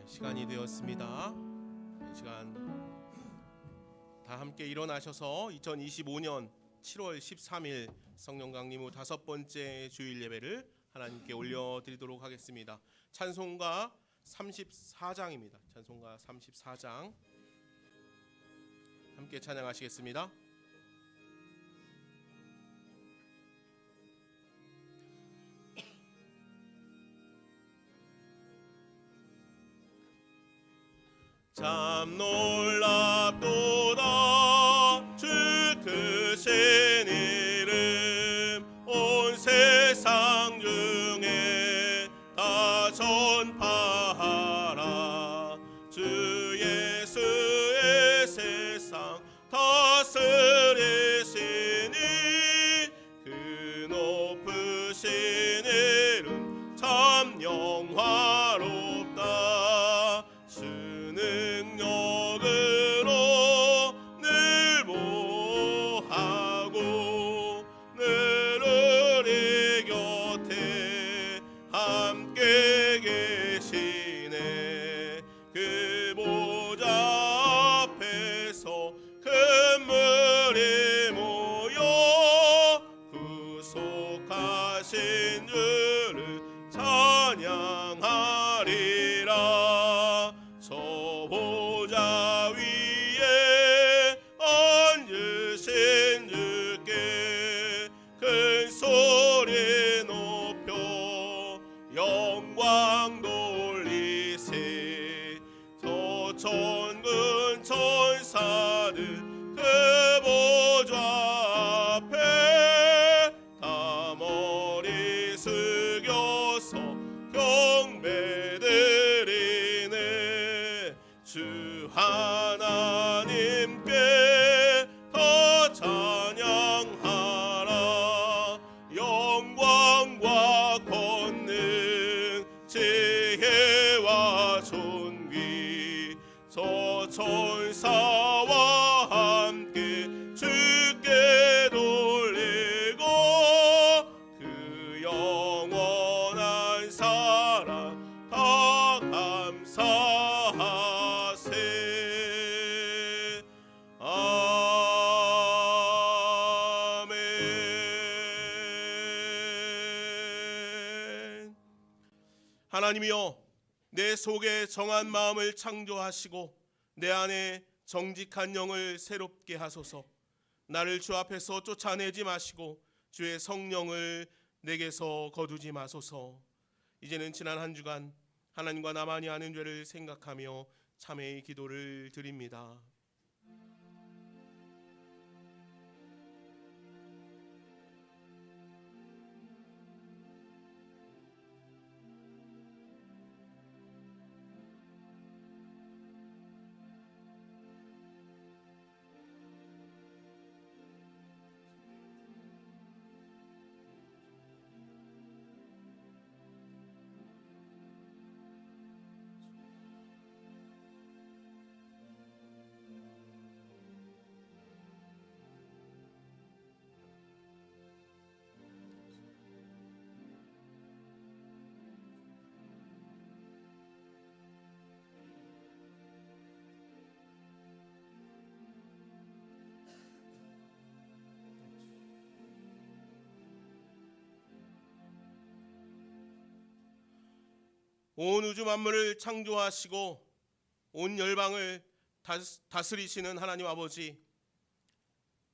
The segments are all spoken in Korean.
시간이 되었습니다. 이 시간 다 함께 일어나셔서 2025년 7월 13일 성령 강림 후 5번째 주일 예배를 하나님께 올려드리도록 하겠습니다. 찬송가 34장입니다. 찬송가 34장 함께 찬양하시겠습니다. 참 놀랍도다 주 크신 이름 온 세상 중에 다 전파하라. 주 예수의 세상 다스리시니 그 높으신 이름 참 영화롭다. 능력으로 늘 보하고 늘 우리 곁에 함께 계시네. 그 보좌 앞에서 큰 무리 모여 구속하신 주를 찬양하리라. 저 보좌 위에 앉으신 주께 큰 소리 높여 영광 돌리세. 저 천군 천사들 그 보좌 앞에 다 머리 숙여서 경배드리네. 주 하나님께 더 찬양하라. 영광과 권능 지혜와 존귀 저 천사와 함께 주께 돌리고 그 영원한 사랑 다 감사하세. 아멘. 하나님이여, 내 속에 정한 마음을 창조하시고 내 안에 정직한 영을 새롭게 하소서. 나를 주 앞에서 쫓아내지 마시고 주의 성령을 내게서 거두지 마소서. 이제는 지난 한 주간 하나님과 나만이 아는 죄를 생각하며 참회의 기도를 드립니다. 온 우주 만물을 창조하시고 온 열방을 다스리시는 하나님 아버지,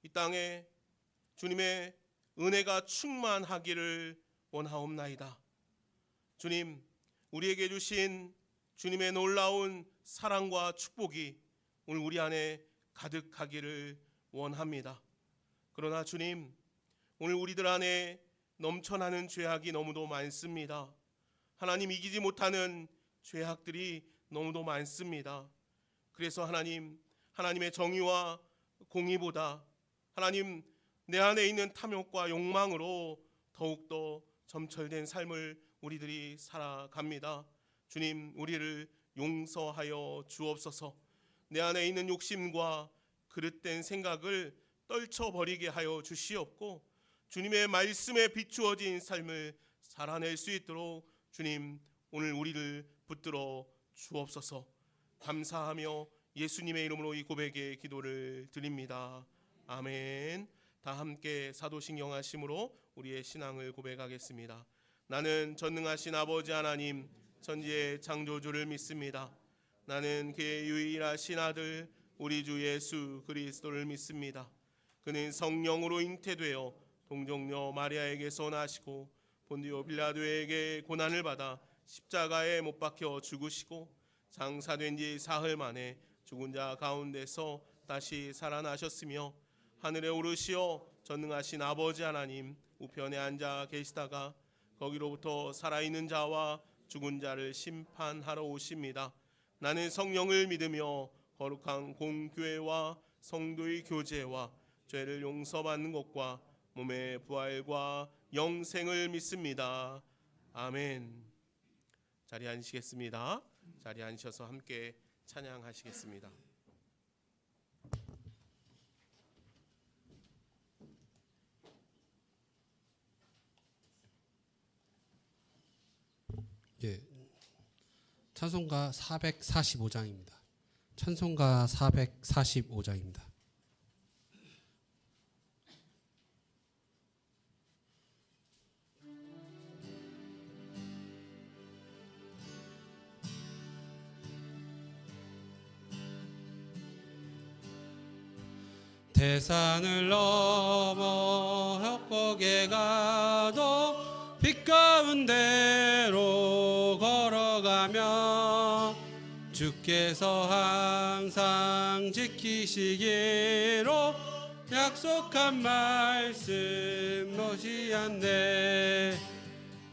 이 땅에 주님의 은혜가 충만하기를 원하옵나이다. 주님, 우리에게 주신 주님의 놀라운 사랑과 축복이 오늘 우리 안에 가득하기를 원합니다. 그러나 주님, 오늘 우리들 안에 넘쳐나는 죄악이 너무도 많습니다. 하나님, 이기지 못하는 죄악들이 너무도 많습니다. 그래서 하나님, 하나님의 정의와 공의보다 하나님, 내 안에 있는 탐욕과 욕망으로 더욱더 점철된 삶을 우리들이 살아갑니다. 주님, 우리를 용서하여 주옵소서. 내 안에 있는 욕심과 그릇된 생각을 떨쳐버리게 하여 주시옵고 주님의 말씀에 비추어진 삶을 살아낼 수 있도록 주님, 오늘 우리를 붙들어 주옵소서. 감사하며 예수님의 이름으로 이 고백의 기도를 드립니다. 아멘. 다 함께 사도신경 하심으로 우리의 신앙을 고백하겠습니다. 나는 전능하신 아버지 하나님 천지의 창조주를 믿습니다. 나는 그의 유일하신 아들 우리 주 예수 그리스도를 믿습니다. 그는 성령으로 잉태되어 동정녀 마리아에게서 나시고 본디오 빌라도에게 고난을 받아 십자가에 못 박혀 죽으시고 장사된 지 사흘 만에 죽은 자 가운데서 다시 살아나셨으며 하늘에 오르시어 전능하신 아버지 하나님 우편에 앉아 계시다가 거기로부터 살아있는 자와 죽은 자를 심판하러 오십니다. 나는 성령을 믿으며 거룩한 공교회와 성도의 교제와 죄를 용서받는 것과 몸의 부활과 영생을 믿습니다. 아멘. 자리에 앉으시겠습니다. 자리에 앉으셔서 함께 찬양하시겠습니다. 예, 찬송가 445장입니다. 찬송가 445장입니다. 대산을 넘어 협곡에 가도 빛 가운데로 걸어가며 주께서 항상 지키시기로 약속한 말씀 놓지 않네.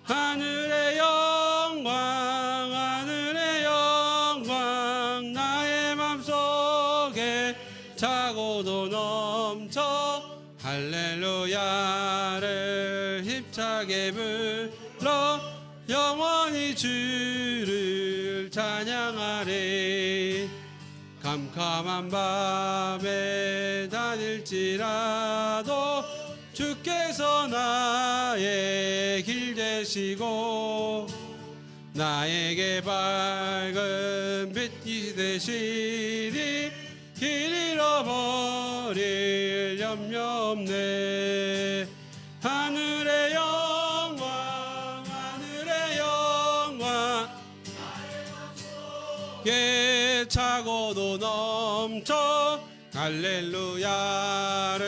하늘의 영광 하늘의 영광 나의 맘속에 차고도 넘쳐 할렐루야를 힘차게 불러 영원히 주를 찬양하리. 캄캄한 밤에 다닐지라도 주께서 나의 길 되시고 나에게 밝은 빛이 되시니 길 잃어버릴 염려 없네. 하늘의 영광 하늘의 영광 예 차고도 넘쳐 할렐루야를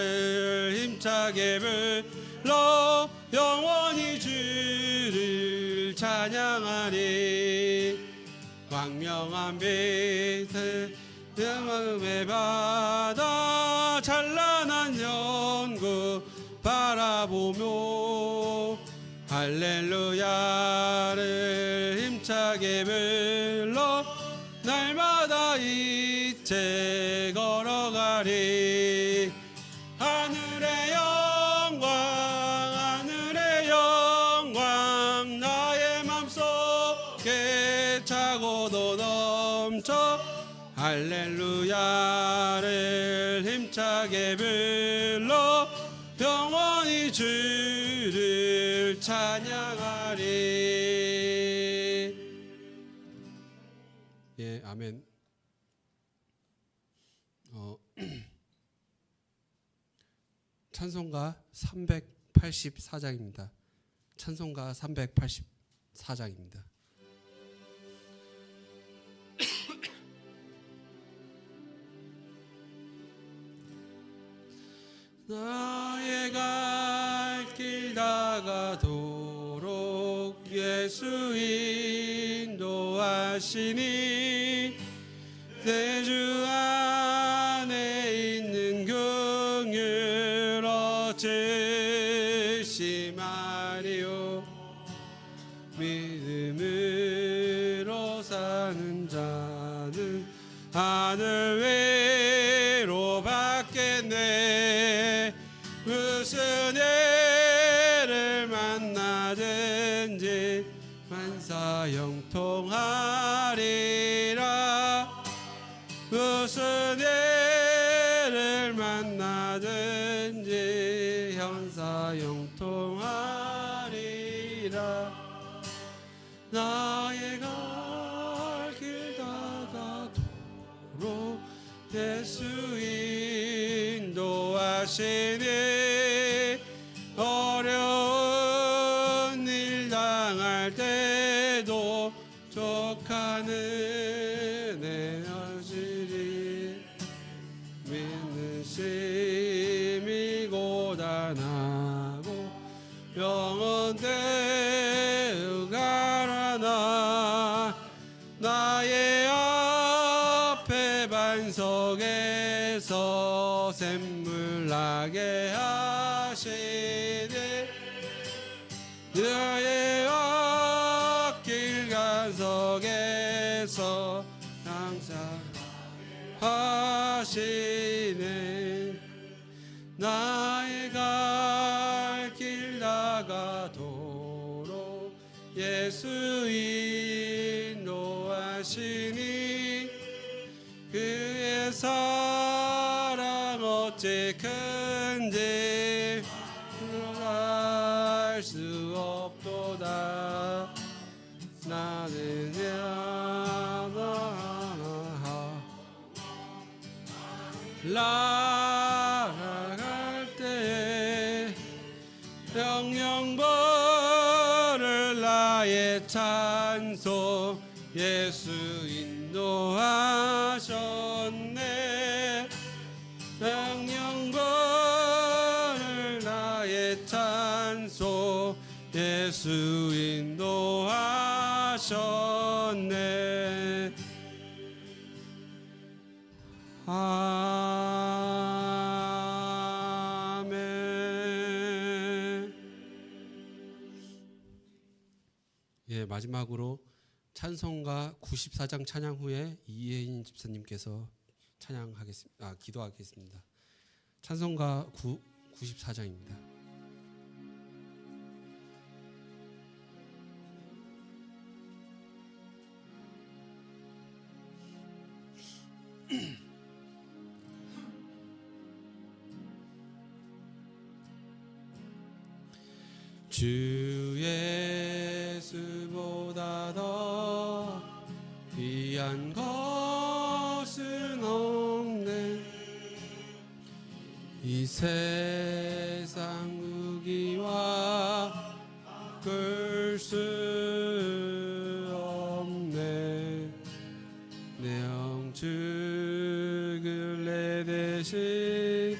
힘차게 불러 영원히 주를 찬양하리. 광명한 빛을 마음의 바다 찬란한 연구 바라보며 할렐루야를 힘차게 불러 날마다 이제 걸어가리. 하늘의 영광 하늘의 영광 나의 맘속에 차고도 넘쳐 할렐루야를 힘차게 불러 영원히 주를 찬양하리. 예, 아멘. 찬송가 384장입니다. 찬송가 384장입니다. 나의 갈 길 다가도록 예수 인도하시니 내 주 안에 있는 긍휼 어찌시 말이오. 믿음으로 사는 자는 하늘 위로 받겠네. 무슨 애를 만나든지 만사 형통하리라. 무슨 애를 만나든지 현사 형통하리라. 나의 갈 길 도로 예수 인도하시니 어려운 일 당할 때도 족한 은혜 여시리 믿는 심이 고단하고 영원 대우가라나 나의 앞에 반석에서 샘물나게 하시니 나의 앞길 간석에서 항상 하시네 나의 갈 길 나가도록 예수 인도하시니 그의 사랑 어찌 큰지 알 수 없도다 나는 날아갈 때 영영벌을 나의 찬송 예수 인도하셨네 영영벌을 나의 찬송 예수 인도하셨네 아멘. 예, 마지막으로 찬송가 94장 찬양 후에 이혜인 집사님께서 찬양하겠습니다. 기도하겠습니다. 찬송가 94장입니다. 주 예수보다 더 귀한 것은 없네 이 세상 무기와 끌 수 없네 내 영축을 내 대신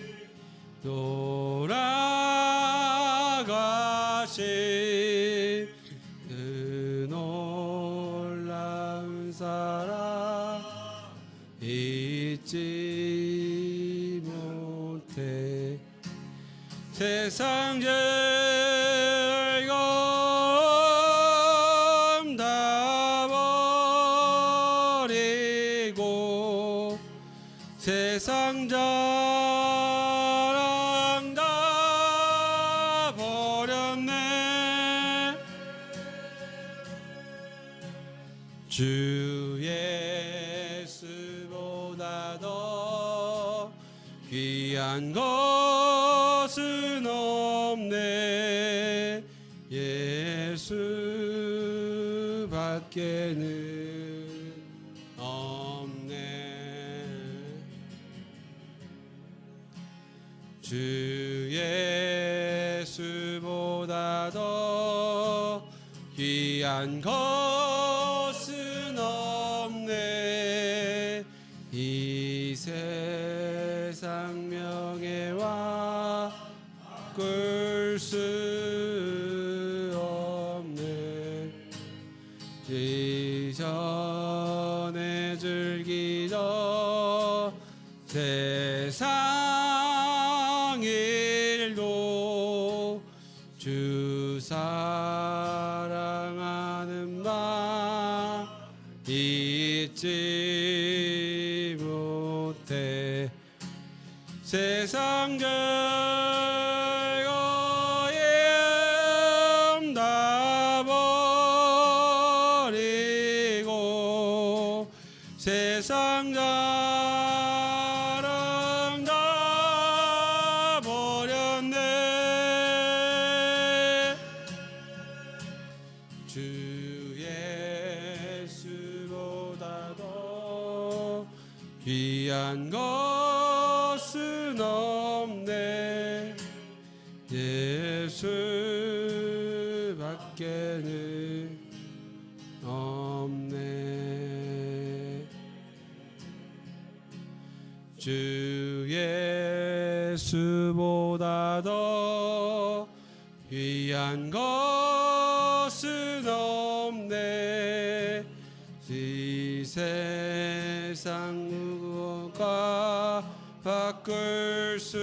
돌아가신 그 놀라운 사랑 잊지 못해 세상 즐거움 다 버리고 세상 자랑 다 버렸네 주 예수보다 더 귀한 것은 없네 예수밖에는 없네 주 예수보다 더 귀한 것은 없네 이 세상 명예와 끌 수 없네 이전에 즐기던 세상 일도 주 사랑하는 마음 잊지 못해 세상 즐거움 다 버리고 세상 자랑 다 버렸네 주 예수보다 더 귀한 것은 없네 예수밖에는 없네 주 예수보다 더 귀한 것은 없네 이 세상 누구가 바꿀 수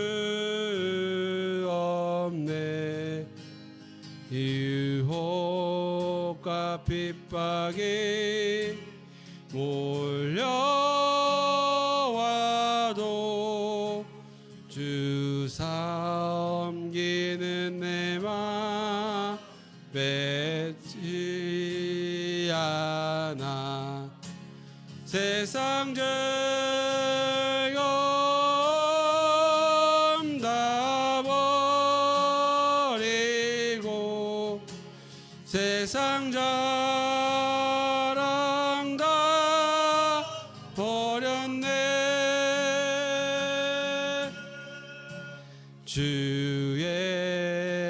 없네 유혹과 핍박이 몰려와도 주 섬기는 내 맘 뺏지 않아 세상 즐거움 다 버리고 세상 자랑 다 버렸네 주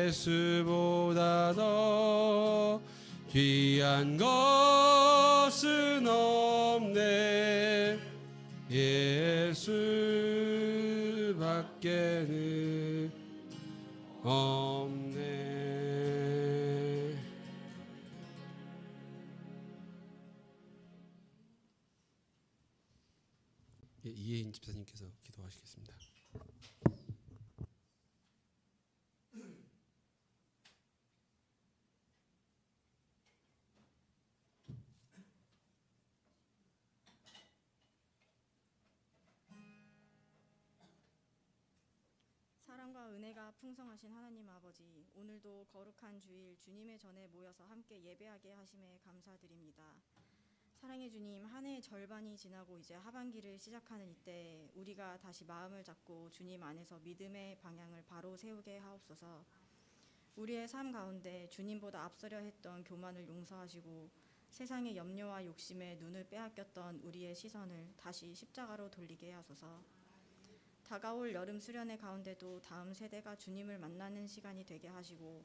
예수보다 더 귀한 것은 없네 예수밖에는 없네. 예, 이혜인 집사님께서 기도하시겠습니다. 사랑과 은혜가 풍성하신 하나님 아버지, 오늘도 거룩한 주일 주님의 전에 모여서 함께 예배하게 하심에 감사드립니다. 사랑의 주님, 한 해의 절반이 지나고 이제 하반기를 시작하는 이때 우리가 다시 마음을 잡고 주님 안에서 믿음의 방향을 바로 세우게 하옵소서. 우리의 삶 가운데 주님보다 앞서려 했던 교만을 용서하시고 세상의 염려와 욕심에 눈을 빼앗겼던 우리의 시선을 다시 십자가로 돌리게 하소서. 다가올 여름 수련회 가운데도 다음 세대가 주님을 만나는 시간이 되게 하시고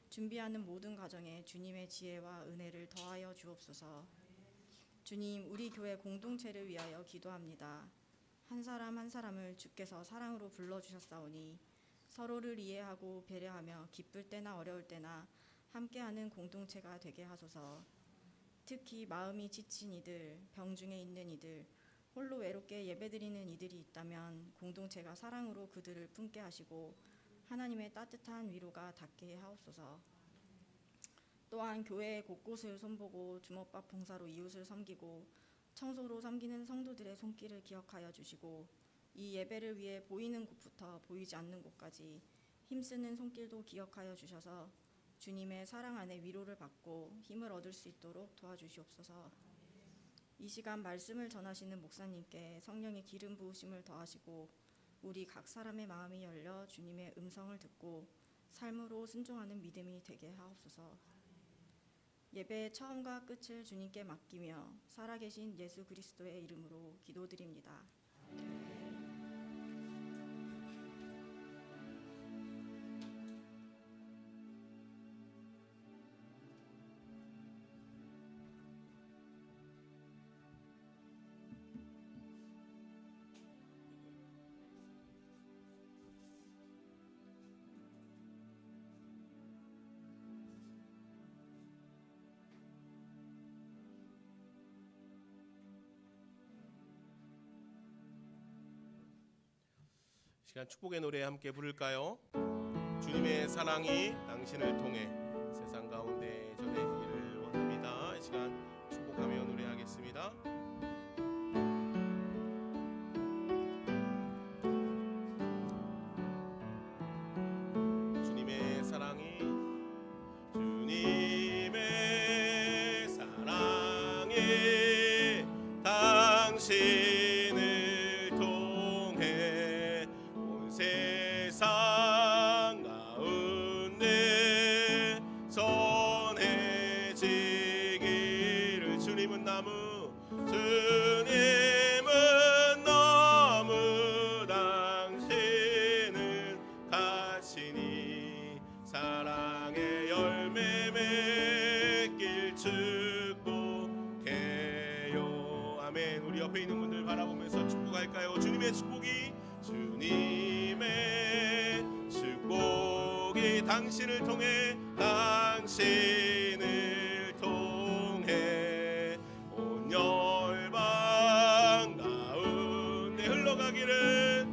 준비하는 모든 과정에 주님의 지혜와 은혜를 더하여 주옵소서. 주님, 우리 교회 공동체를 위하여 기도합니다. 한 사람 한 사람을 주께서 사랑으로 불러주셨사오니 서로를 이해하고 배려하며 기쁠 때나 어려울 때나 함께하는 공동체가 되게 하소서. 특히 마음이 지친 이들, 병중에 있는 이들, 홀로 외롭게 예배드리는 이들이 있다면 공동체가 사랑으로 그들을 품게 하시고 하나님의 따뜻한 위로가 닿게 하옵소서. 또한 교회 곳곳을 손보고 주먹밥 봉사로 이웃을 섬기고 청소로 섬기는 성도들의 손길을 기억하여 주시고 이 예배를 위해 보이는 곳부터 보이지 않는 곳까지 힘쓰는 손길도 기억하여 주셔서 주님의 사랑 안에 위로를 받고 힘을 얻을 수 있도록 도와주시옵소서. 이 시간 말씀을 전하시는 목사님께 성령의 기름 부으심을 더하시고 우리 각 사람의 마음이 열려 주님의 음성을 듣고 삶으로 순종하는 믿음이 되게 하옵소서. 예배의 처음과 끝을 주님께 맡기며 살아계신 예수 그리스도의 이름으로 기도드립니다. 시간 축복의 노래 함께 부를까요? 주님의 사랑이 당신을 통해 세상 가운데 전해지기를 원합니다. 이 시간 축복하며 노래하겠습니다. 주님의 사랑이 당신을 통해 온 세상 가운데 전해지기를 주님은 나무 주님은 당신을 통해 당신을 통해 온 열방 가운데 흘러가기를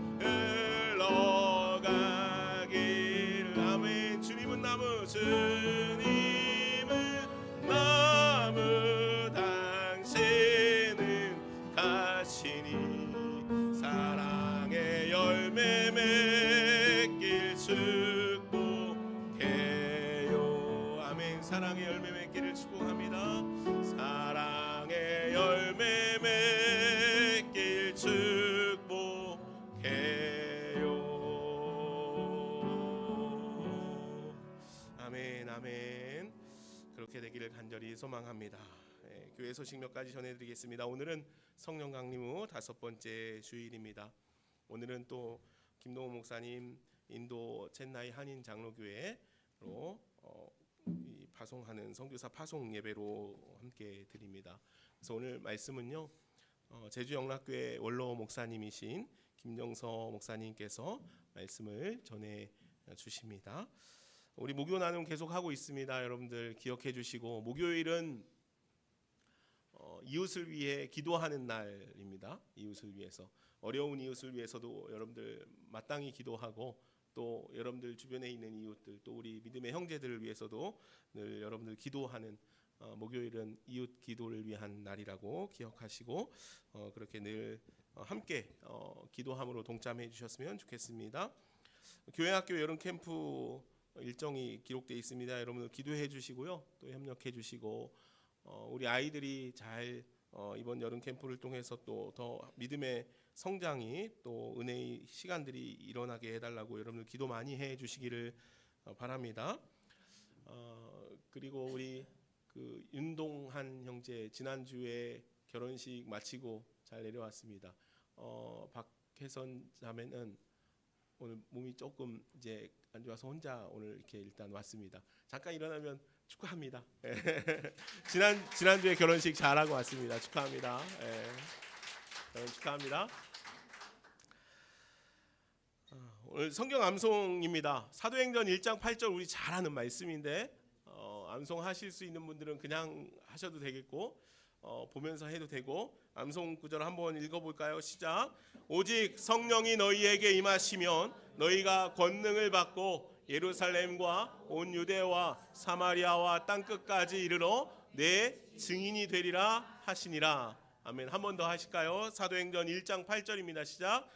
아멘. 주님은 나무 당신은 가시니 사랑의 열매 맺길 축복해요. 아멘. 사랑의 열매 맺기를 축복합니다. 사랑의 열매 맺길 축복해요. 아멘. 아멘. 그렇게 되기를 간절히 소망합니다. 교회 소식 몇 가지 전해드리겠습니다. 오늘은 성령 강림 후 5번째 주일입니다. 오늘은 또 김동호 목사님 인도 첸나이 한인 장로교회로 파송하는 선교사 파송 예배로 함께 드립니다. 그래서 오늘 말씀은요, 제주 영락교회 원로 목사님이신 김정서 목사님께서 말씀을 전해 주십니다. 우리 목요 나눔 계속 하고 있습니다. 여러분들 기억해 주시고, 목요일은 이웃을 위해 기도하는 날입니다. 이웃을 위해서, 어려운 이웃을 위해서도 여러분들 마땅히 기도하고, 또 여러분들 주변에 있는 이웃들, 또 우리 믿음의 형제들을 위해서도 늘 여러분들 기도하는, 목요일은 이웃 기도를 위한 날이라고 기억하시고, 그렇게 늘 함께 기도함으로 동참해 주셨으면 좋겠습니다. 교회학교 여름 캠프 일정이 기록되어 있습니다. 여러분들 기도해 주시고요, 또 협력해 주시고, 우리 아이들이 잘 이번 여름 캠프를 통해서 또 더 믿음의 성장이, 또 은혜의 시간들이 일어나게 해달라고 여러분들 기도 많이 해 주시기를 바랍니다. 그리고 우리 그 윤동한 형제 지난주에 결혼식 마치고 잘 내려왔습니다. 박혜선 자매는 오늘 몸이 조금 이제 안 좋아서 혼자 오늘 이렇게 일단 왔습니다. 잠깐 일어나면 축하합니다. 지난주에 결혼식 잘하고 왔습니다. 축하합니다. 결혼 축하합니다. 오늘 성경 암송입니다. 사도행전 1장 8절 우리 잘 아는 말씀인데, 암송하실 수 있는 분들은 그냥 하셔도 되겠고, 보면서 해도 되고, 암송 구절 한번 읽어볼까요? 시작. 오직 성령이 너희에게 임하시면 너희가 권능을 받고 예루살렘과 온 유대와 사마리아와 땅끝까지 이르러 내 증인이 되리라 하시니라. 아멘. 한 번 더 하실까요? 사도행전 1장 8절입니다. 시작.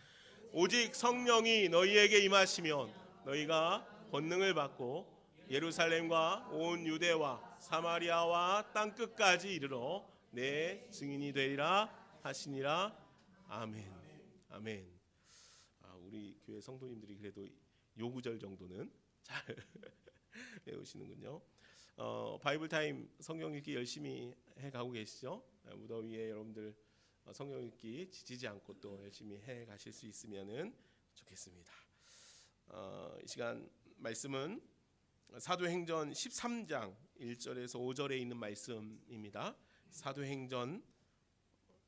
오직 성령이 너희에게 임하시면 너희가 권능을 받고 예루살렘과 온 유대와 사마리아와 땅끝까지 이르러 내 증인이 되리라 하시니라. 아멘. 아멘. 우리 교회 성도님들이 그래도 요 구절 정도는 잘 외우시는군요. 바이블 타임 성경 읽기 열심히 해가고 계시죠? 무더위에 여러분들 성경 읽기 지치지 않고 또 열심히 해 가실 수 있으면은 좋겠습니다. 이 시간 말씀은 사도행전 13장 1절에서 5절에 있는 말씀입니다. 사도행전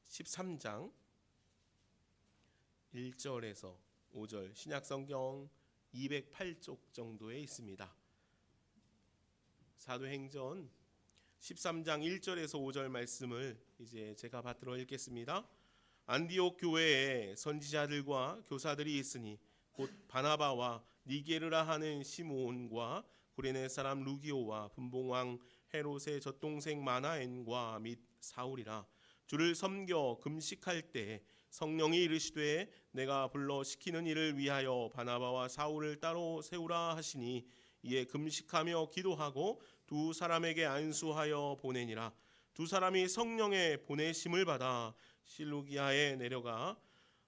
13장 1절에서 5절, 신약성경 208쪽 정도에 있습니다. 사도행전 13장 1절에서 5절 말씀을 이제 제가 받들어 읽겠습니다. 안디옥 교회에 선지자들과 교사들이 있으니 곧 바나바와 니게르라 하는 시므온과 구레네 사람 루기오와 분봉왕 헤롯의 젖동생 마나엔과 및 사울이라. 주를 섬겨 금식할 때 성령이 이르시되 내가 불러 시키는 일을 위하여 바나바와 사울을 따로 세우라 하시니 이에 금식하며 기도하고 두 사람에게 안수하여 보내니라. 두 사람이 성령의 보내심을 받아 실루기아에 내려가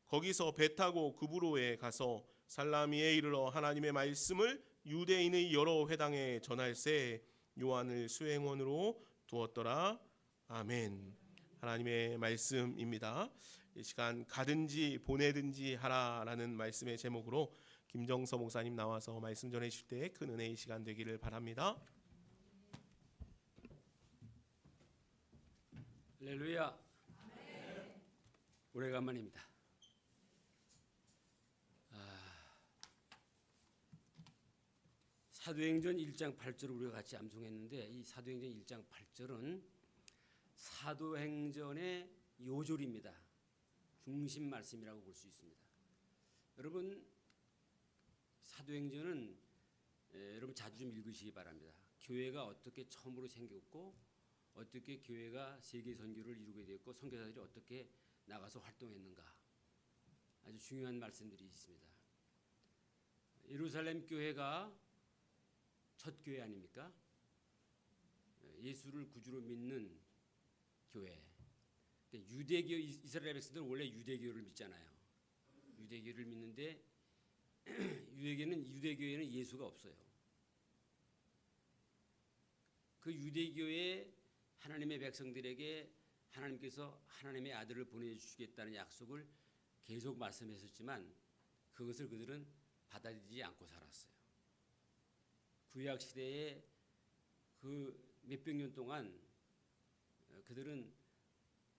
거기서 배 타고 구브로에 가서 살라미에 이르러 하나님의 말씀을 유대인의 여러 회당에 전할세 요한을 수행원으로 두었더라. 아멘. 하나님의 말씀입니다. 이 시간 가든지 보내든지 하라라는 말씀의 제목으로 김정서 목사님 나와서 말씀 전해 주실 때 큰 은혜의 시간 되기를 바랍니다. 할렐루야. 오래간만입니다. 사도행전 1장 8절을 우리가 같이 암송했는데 이 사도행전 1장 8절은 사도행전의 요절입니다. 중심 말씀이라고 볼 수 있습니다. 여러분 사도행전은 여러분 자주 좀 읽으시기 바랍니다. 교회가 어떻게 처음으로 생겼고 어떻게 교회가 세계 선교를 이루게 됐고 선교사들이 어떻게 나가서 활동했는가 아주 중요한 말씀들이 있습니다. 예루살렘 교회가 첫 교회 아닙니까? 예수를 구주로 믿는 교회. 유대교 이스라엘 백성들은 원래 유대교를 믿잖아요. 유대교를 믿는데 유대교에는 예수가 없어요. 그 유대교의 하나님의 백성들에게 하나님께서 하나님의 아들을 보내주시겠다는 약속을 계속 말씀했었지만 그것을 그들은 받아들이지 않고 살았어요. 구약 시대에 그 몇백 년 동안 그들은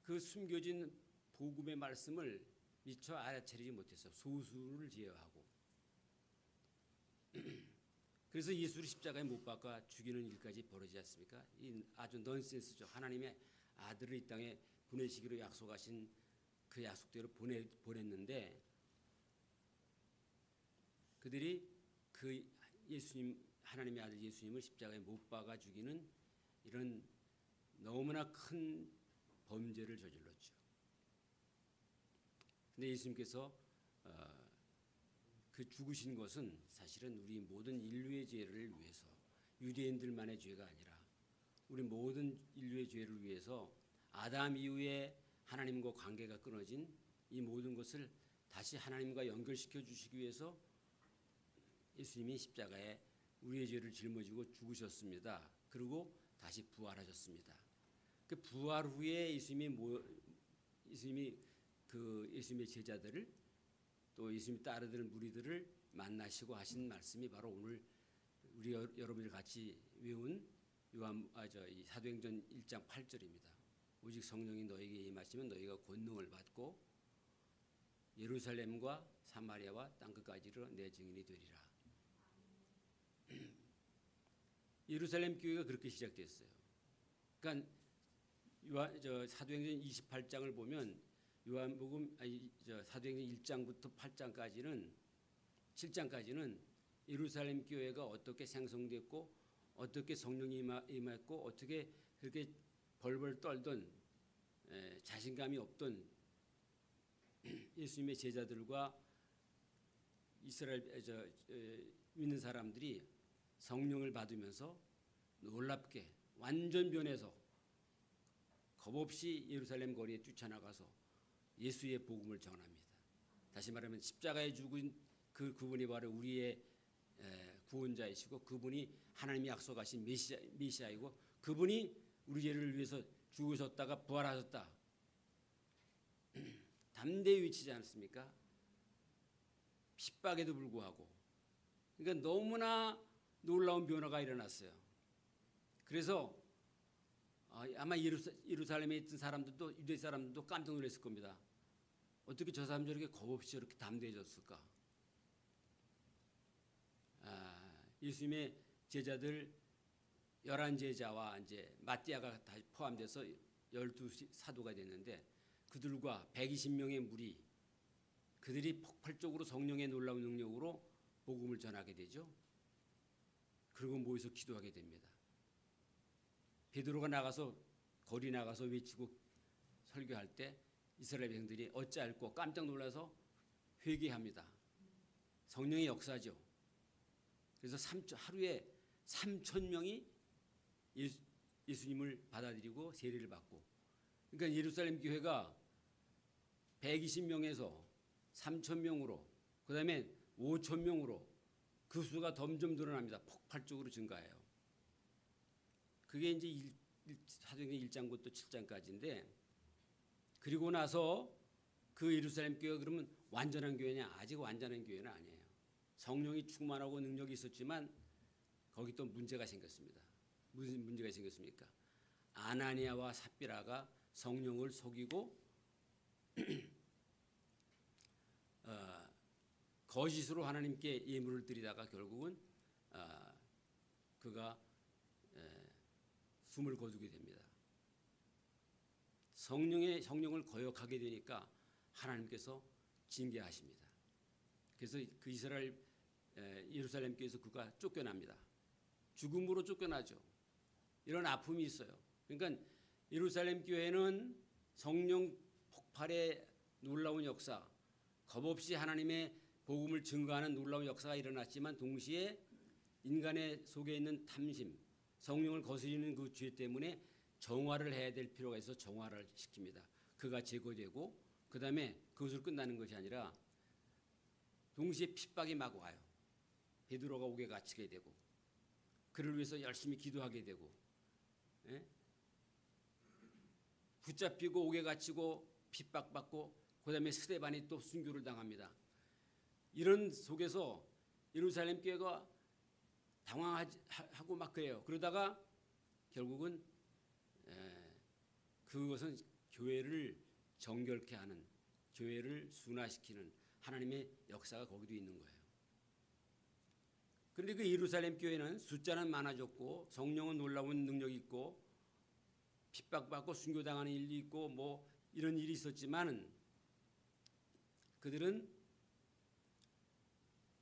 그 숨겨진 복음의 말씀을 미처 알아차리지 못했어요. 소수를 제어하고. 그래서 예수를 십자가에 못 박아 죽이는 일까지 벌어지지 않습니까? 이 아주 넌센스죠. 하나님의 아들을 이 땅에 보내시기로 약속하신 그 약속대로 보냈는데 그들이 그 예수님 하나님의 아들 예수님을 십자가에 못 박아 죽이는 이런 너무나 큰 범죄를 저질렀죠. 근데 예수님께서 그 죽으신 것은 사실은 우리 모든 인류의 죄를 위해서 유대인들만의 죄가 아니라 우리 모든 인류의 죄를 위해서 아담 이후에 하나님과 관계가 끊어진 이 모든 것을 다시 하나님과 연결시켜 주시기 위해서 예수님이 십자가에 우리의 죄를 짊어지고 죽으셨습니다. 그리고 다시 부활하셨습니다. 그 부활 후에 예수님의 제자들을 또 예수님 따르는 무리들을 만나시고 하신 말씀이 바로 오늘 우리 여러분들 같이 외운 이 사도행전 1장 8절입니다. 오직 성령이 너에게 임하시면 너희가 권능을 받고 예루살렘과 사마리아와 땅끝까지로 내 증인이 되리라. 예루살렘 교회가 그렇게 시작됐어요. 그러니까 사도행전 28장을 보면 사도행전 1장부터 8장까지는 7장까지는 예루살렘 교회가 어떻게 생성됐고 어떻게 성령이 임했고 어떻게 그렇게 벌벌 떨던 자신감이 없던 예수님의 제자들과 이스라엘 믿는 사람들이 성령을 받으면서 놀랍게 완전 변해서 겁없이 예루살렘 거리에 뛰쳐나가서 예수의 복음을 전합니다. 다시 말하면 십자가에 죽은 그분이 바로 우리의 구원자이시고 그분이 하나님이 약속하신 메시아이고 그분이 우리 죄를 위해서 죽으셨다가 부활하셨다. 담대히 외치지 않습니까? 핍박에도 불구하고. 그러니까 너무나 놀라운 변화가 일어났어요. 그래서 아마 예루살렘에 있던 사람들도 유대 사람들도 깜짝 놀랐을 겁니다. 어떻게 저 사람 저렇게 겁없이 저렇게 담대해졌을까? 예수님의 제자들 11제자와 이제 마띠아가 다 포함돼서 12사도가 됐는데 그들과 120명의 무리 그들이 폭발적으로 성령의 놀라운 능력으로 복음을 전하게 되죠. 그리고 모여서 기도하게 됩니다. 베드로가 거리 나가서 외치고 설교할 때 이스라엘 백성들이 어찌할꼬 깜짝 놀라서 회개합니다. 성령의 역사죠. 그래서 하루에 3,000명이 예수님을 받아들이고 세례를 받고 그러니까 예루살렘 교회가 120명에서 3,000명으로 그다음에 5,000명으로 그 수가 점점 늘어납니다. 폭발적으로 증가해요. 그게 이제 사도행전 1장부터 7장까지인데 그리고 나서 그 예루살렘 교회가 그러면 완전한 교회냐? 아직 완전한 교회는 아니에요. 성령이 충만하고 능력이 있었지만 거기 또 문제가 생겼습니다. 무슨 문제가 생겼습니까? 아나니아와 삽비라가 성령을 속이고 거짓으로 하나님께 예물을 드리다가 결국은 그가 숨을 거두게 됩니다. 성령을 거역하게 되니까 하나님께서 징계하십니다. 그래서 그 이스라엘 예루살렘 교회에서 그가 쫓겨납니다. 죽음으로 쫓겨나죠. 이런 아픔이 있어요. 그러니까 예루살렘 교회는 성령 폭발의 놀라운 역사, 겁없이 하나님의 복음을 증거하는 놀라운 역사가 일어났지만 동시에 인간의 속에 있는 탐심, 성령을 거스리는 그 죄 때문에 정화를 해야 될 필요가 있어서 정화를 시킵니다. 그가 제거되고 그 다음에 그것으로 끝나는 것이 아니라 동시에 핍박이 막 와요. 베드로가 옥에 갇히게 되고 그를 위해서 열심히 기도하게 되고 붙잡히고 옥에 갇히고 핍박받고 그 다음에 스데반이 또 순교를 당합니다. 이런 속에서 예루살렘 교회가 당황하고 막 그래요. 그러다가 결국은 그것은 교회를 정결케 하는, 교회를 순화시키는 하나님의 역사가 거기도 있는 거예요. 그런데 그 예루살렘 교회는 숫자는 많아졌고 성령은 놀라운 능력이 있고 핍박받고 순교당하는 일이 있고 뭐 이런 일이 있었지만은 그들은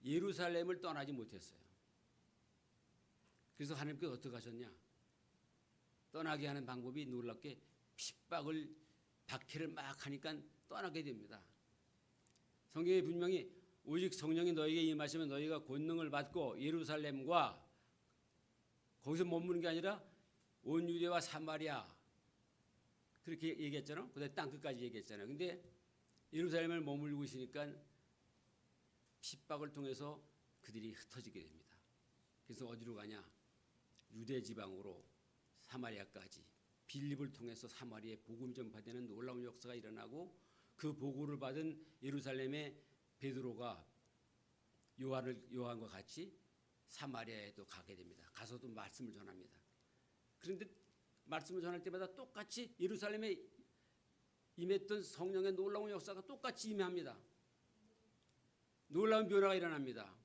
예루살렘을 떠나지 못했어요. 그래서 하나님께서 어떻게 하셨냐? 떠나게 하는 방법이 놀랍게 핍박을 박해를 막 하니까 떠나게 됩니다. 성경에 분명히 오직 성령이 너희에게 임하시면 너희가 권능을 받고 예루살렘과 거기서 머무는 게 아니라 온 유대와 사마리아 그렇게 얘기했잖아요. 그다음에 땅 끝까지 얘기했잖아요. 근데 예루살렘을 머물고 있으니까 핍박을 통해서 그들이 흩어지게 됩니다. 그래서 어디로 가냐? 유대 지방으로 사마리아까지 빌립을 통해서 사마리아에 복음 전파되는 놀라운 역사가 일어나고 그 보고를 받은 예루살렘의 베드로가 요한과 같이 사마리아에도 가게 됩니다. 가서도 말씀을 전합니다. 그런데 말씀을 전할 때마다 똑같이 예루살렘에 임했던 성령의 놀라운 역사가 똑같이 임합니다. 놀라운 변화가 일어납니다.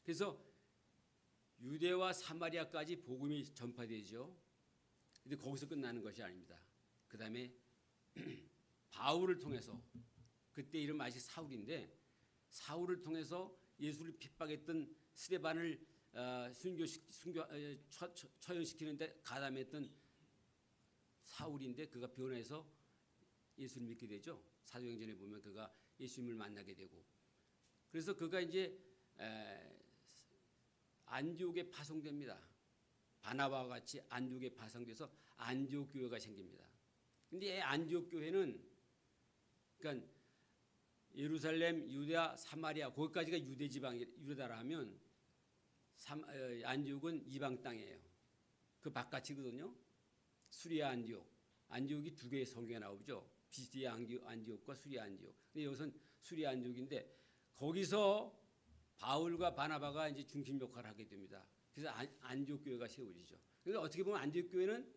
그래서 유대와 사마리아까지 복음이 전파되죠. 근데 거기서 끝나는 것이 아닙니다. 그 다음에 바울을 통해서 그때 이름 아직 사울인데 사울을 통해서 예수를 핍박했던 스데반을 처형시키는데 가담했던 사울인데 그가 변해서 예수를 믿게 되죠. 사도행전에 보면 그가 예수님을 만나게 되고 그래서 그가 이제 안디옥에 파송됩니다. 바나바와 같이 안디옥에 파송돼서 안디옥 교회가 생깁니다. 근데 이 안디옥 교회는 그러니까 예루살렘, 유대아, 사마리아 거기까지가 유대 지방 유다라 하면 안디옥은 이방 땅이에요. 그 바깥이거든요. 수리아 안디옥. 안디옥이 두 개의 성경에 나오죠. 비스디아 안디옥과 수리아 안디옥. 근데 여기서는 수리아 안디옥인데 거기서 바울과 바나바가 이제 중심 역할을 하게 됩니다. 그래서 안디옥 교회가 세워지죠. 그래서 어떻게 보면 안디옥 교회는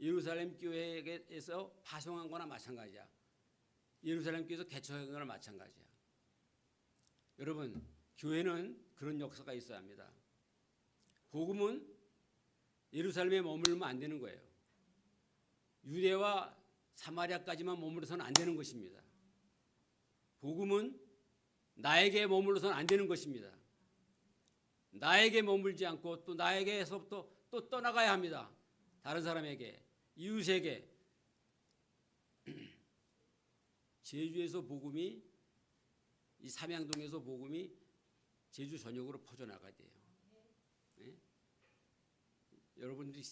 예루살렘 교회에서 파송한 거나 마찬가지야. 예루살렘 교회에서 개척한 거나 마찬가지야. 여러분, 교회는 그런 역사가 있어야 합니다. 복음은 예루살렘에 머물면 안 되는 거예요. 유대와 사마리아까지만 머물러서는 안 되는 것입니다. 복음은 나에게 머물러서는 안 되는 것입니다. 나에게 머물지 않고 또 나에게서부터 또 떠나가야 합니다. 다른 사람에게, 이웃에게. 제주에서 복음이 이 삼양동에서 복음이 제주 전역으로 퍼져나가야 돼요. 네? 여러분들이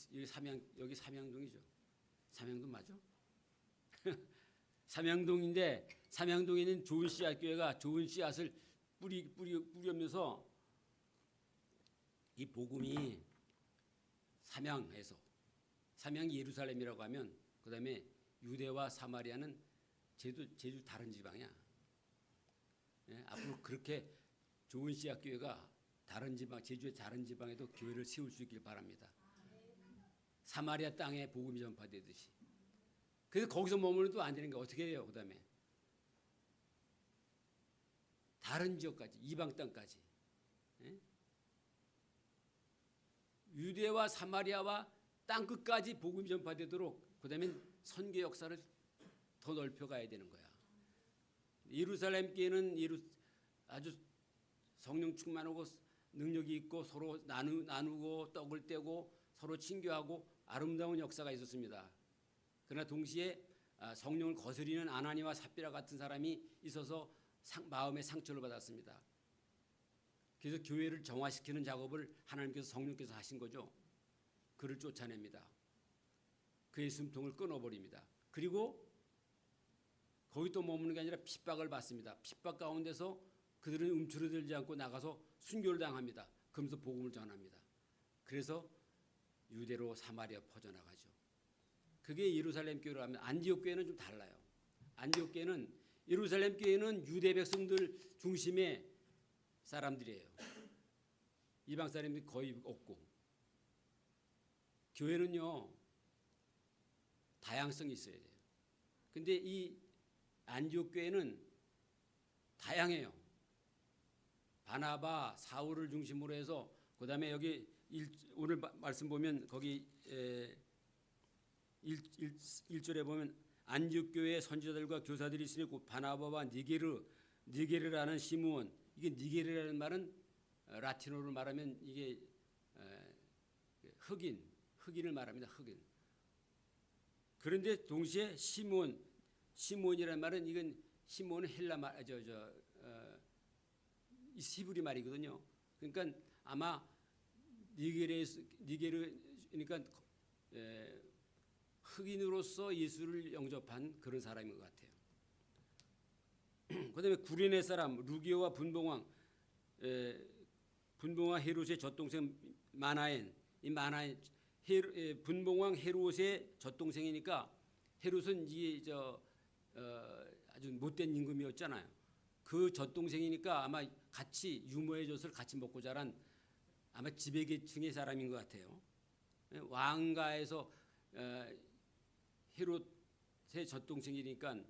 여기 삼양동이죠. 삼양동 맞아? 삼양동인데 삼양동에 있는 좋은 씨앗 교회가 좋은 씨앗을 뿌리면서 이 복음이 삼양에서 삼양이 예루살렘이라고 하면 그 다음에 유대와 사마리아는 제주 다른 지방이야. 예? 앞으로 그렇게 좋은 씨앗 교회가 다른 지방 제주의 다른 지방에도 교회를 세울 수 있길 바랍니다. 사마리아 땅에 복음이 전파되듯이. 그래서 거기서 머무르도 안 되는 게 어떻게 해요? 그 다음에 다른 지역까지 이방 땅까지. 예? 유대와 사마리아와 땅 끝까지 복음이 전파되도록 그다음에 선교 역사를 더 넓혀가야 되는 거야. 예루살렘 교회는 아주 성령 충만하고 능력이 있고 서로 나누고 떡을 떼고 서로 친교하고 아름다운 역사가 있었습니다. 그러나 동시에 성령을 거스리는 아나니와 삽비라 같은 사람이 있어서 마음의 상처를 받았습니다. 그래서 교회를 정화시키는 작업을 하나님께서 성령께서 하신 거죠. 그를 쫓아냅니다. 그의 숨통을 끊어버립니다. 그리고 거기 또 머무는 게 아니라 핍박을 받습니다. 핍박 가운데서 그들은 움츠러들지 않고 나가서 순교를 당합니다. 그러면서 복음을 전합니다. 그래서 유대로 사마리아 퍼져나가죠. 그게 예루살렘 교회로 하면 안디옥 교회는 좀 달라요. 안디옥 교회는 예루살렘 교회는 유대 백성들 중심의 사람들이에요. 이방 사람들이 거의 없고 교회는요 다양성이 있어야 돼요. 근데 이 안디옥 교회는 다양해요. 바나바, 사울을 중심으로 해서 그다음에 여기 오늘 말씀 보면 거기 1절에 보면 안디옥 교회에 선지자들과 교사들이 있으니 곧 바나바와 니게르라는 시므온. 이게 니게르라는 말은 라틴어로 말하면 이게 흑인을 말합니다. 흑인. 그런데 동시에 시므온이라는 말은 이건 시므온은 헬라 말 히브리 말이거든요. 그러니까 아마 니게르 그러니까 흑인으로서 예수를 영접한 그런 사람인 것 같아요. 그다음에 구레네 사람 루기오와 분봉왕 헤롯의 젖동생 마나엔. 이 마나엔 분봉왕 헤롯의 젖동생이니까 헤롯은 이게 아주 못된 임금이었잖아요. 그 젖동생이니까 아마 같이 유모의 젖을 같이 먹고 자란 아마 지배계층의 사람인 것 같아요. 왕가에서 헤롯의 젖동생이니까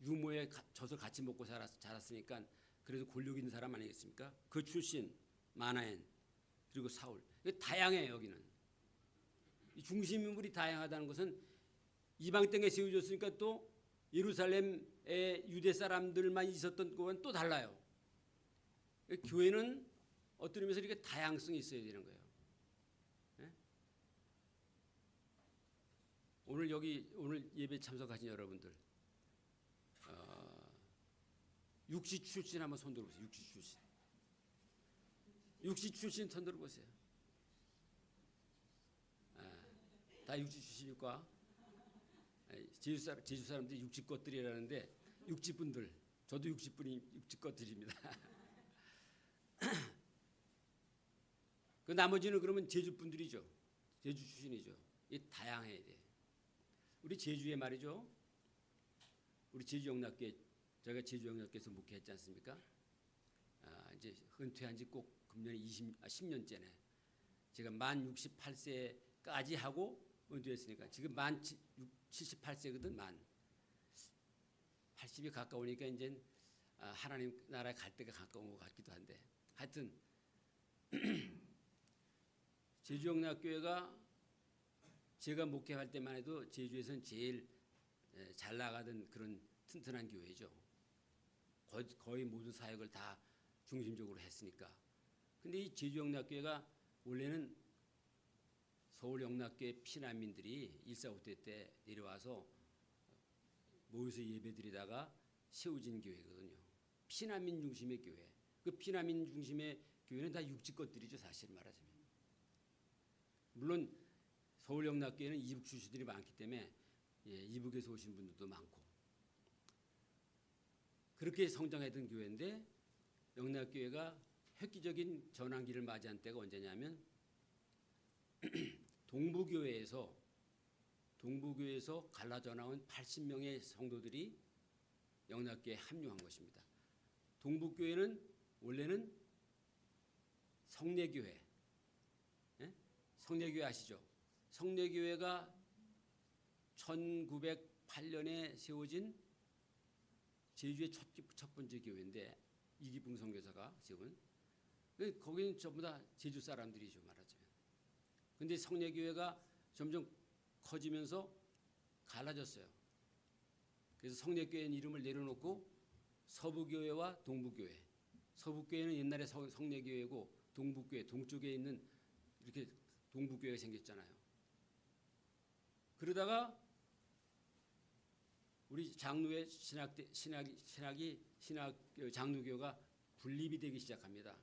유모의 젖을 같이 먹고 자랐으니까 그래도 권력 있는 사람 아니겠습니까? 그 출신 마나엔 그리고 사울. 다양해요. 여기는 이 중심 인물이 다양하다는 것은 이방 땅에 세워졌으니까 또 예루살렘의 유대 사람들만 있었던 거와는 또 달라요. 교회는 어떤 의미에서 이렇게 다양성이 있어야 되는 거예요. 네? 오늘 예배 참석하신 여러분들 육시 출신 한번 손 들어보세요. 육시 출신 손 들어보세요. 다 육지 출신일까? 제주 사람들이 육지 것들이라는데 육지분들, 저도 육지분이 육지 것들입니다. 그 나머지는 그러면 제주 분들이죠. 제주 출신이죠. 이 다양해야 돼. 우리 제주에 말이죠. 우리 제주 영락교회, 제가 제주 영락교회에서 목회했지 않습니까? 이제 은퇴한 지 꼭 금년에 10년째네. 제가 만 68세까지 하고 은퇴했으니까 지금 만 78세거든. 만 80이 가까우니까 이제 하나님 나라에 갈 때가 가까운 것 같기도 한데 하여튼 제주영락교회가 제가 목회할 때만 해도 제주에서는 제일 잘 나가던 그런 튼튼한 교회죠. 거의 모든 사역을 다 중심적으로 했으니까. 근데 이 제주영락교회가 원래는 서울영락교회 피난민들이 1.4.5대 때 내려와서 모여서 예배드리다가 세워진 교회거든요. 피난민 중심의 교회. 그 피난민 중심의 교회는 다 육지 것들이죠. 사실 말하자면. 물론 서울영락교회는 이북 출신들이 많기 때문에 이북에서 오신 분들도 많고 그렇게 성장했던 교회인데 영락교회가 획기적인 전환기를 맞이한 때가 언제냐면 동부교회에서 갈라져 나온 80명의 성도들이 영락교회에 합류한 것입니다. 동부교회는 원래는 성례교회, 성례교회 아시죠? 성례교회가 1908년에 세워진 제주의 첫 번째 교회인데 이기붕 선교사가 세운 거기는 전부 다 제주 사람들이죠, 말하자면. 근데 성례교회가 점점 커지면서 갈라졌어요. 그래서 성례교회 이름을 내려놓고 서부교회와 동부교회. 서부교회는 옛날에 성례교회고 동부교회, 동쪽에 있는 이렇게 동부교회가 생겼잖아요. 그러다가 우리 장로회 장로교가 분립이 되기 시작합니다.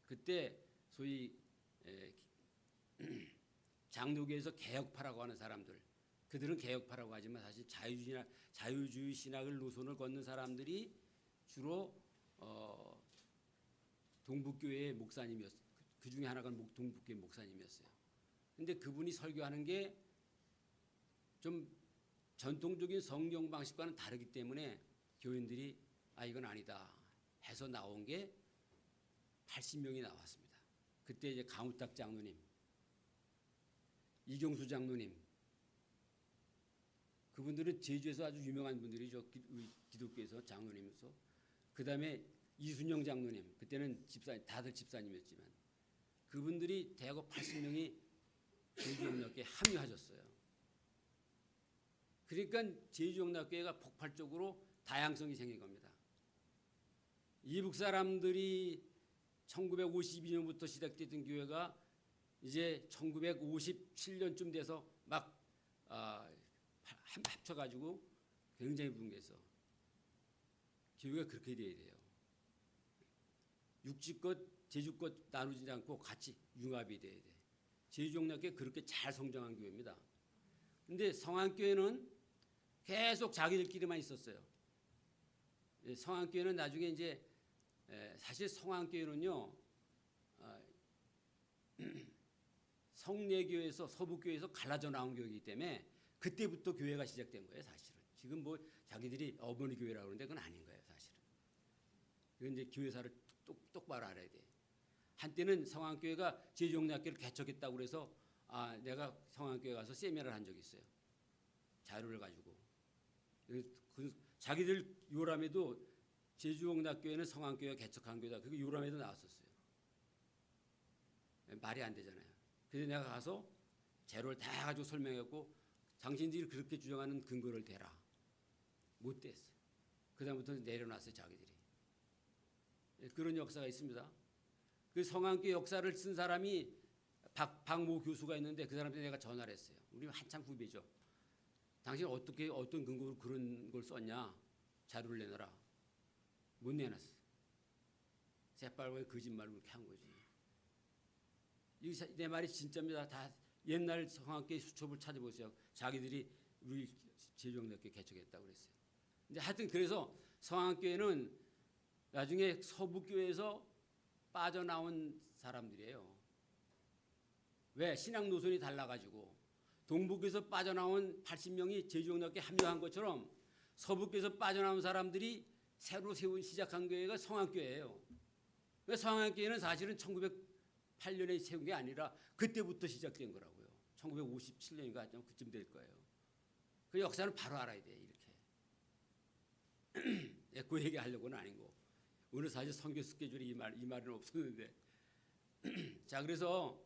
그때 소위 장로교에서 개혁파라고 하는 사람들, 그들은 개혁파라고 하지만 사실 자유주의 신학을 노선을 걷는 사람들이 주로 동북교회의 목사님이었어요. 그 중에 하나가 동북교회 목사님이었어요. 근데 그분이 설교하는 게 좀 전통적인 성경 방식과는 다르기 때문에 교인들이 이건 아니다 해서 나온 게 80명이 나왔습니다. 그때 이제 강우탁 장로님, 이경수 장로님, 그분들은 제주에서 아주 유명한 분들이죠. 기독교에서 장로님으로서. 그다음에 이순영 장로님, 그때는 다들 집사님이었지만 그분들이 대거 80명이 제주영락교회에 합류하셨어요. 그러니까 제주영락교회가 폭발적으로 다양성이 생긴 겁니다. 이북 사람들이 1952년부터 시작됐던 교회가 이제 1957년쯤 돼서 막 합쳐가지고 굉장히 붕괴해서 교회가 그렇게 돼야 돼요. 육지 것, 제주 것 나누지 않고 같이 융합이 돼야 돼. 제주영락교회 그렇게 잘 성장한 교회입니다. 근데 성안교회는 계속 자기들끼리만 있었어요. 성안교회는 나중에 이제 사실 성안교회는요 성례교회에서 서북교회에서 갈라져 나온 교회이기 때문에 그때부터 교회가 시작된 거예요. 사실은 지금 뭐 자기들이 어머니 교회라고 그러는데 그건 아닌 거예요. 사실은 이건 이제 교회사를 똑바로 알아야 돼. 한때는 성안교회가 제주영락교회를 개척했다고 그래서 내가 성안교회 가서 세미나를 한 적이 있어요. 자료를 가지고 자기들 요람에도 제주영락교회는 성안교회가 개척한 교회다. 그게 요람에도 나왔었어요. 말이 안 되잖아요. 그래서 내가 가서 자료를 다 가지고 설명했고 당신들이 그렇게 주장하는 근거를 대라. 못 댔어요. 그다음부터 내려놨어요. 자기들이. 그런 역사가 있습니다. 그 성안교회 역사를 쓴 사람이 박모 교수가 있는데 그 사람한테 내가 전화를 했어요. 우리 한참 후배죠. 당신 어떤 근거로 그런 걸 썼냐? 자료를 내놔라. 못 내놨어. 새빨간 거짓말을 그렇게 한 거지. 내 말이 진짜입니다. 다 옛날 성안교회 수첩을 찾아보세요. 자기들이 우리 제주영락교회 개척했다고 그랬어요. 근데 하여튼 그래서 성안교회는 나중에 서북교회에서 빠져나온 사람들이에요. 왜? 신앙 노선이 달라가지고 동북에서 빠져나온 80명이 제주영락교회에 합류한 것처럼 서북에서 빠져나온 사람들이 새로 시작한 교회가 성안교회예요. 성안교회는 사실은 1908년에 세운 게 아니라 그때부터 시작된 거라고요. 1957년인가 그쯤 될 거예요. 그 역사는 바로 알아야 돼. 이렇게. 그 얘기하려고는 아니고 오늘 사실 선교 스케줄에 이 말은 없었는데 자 그래서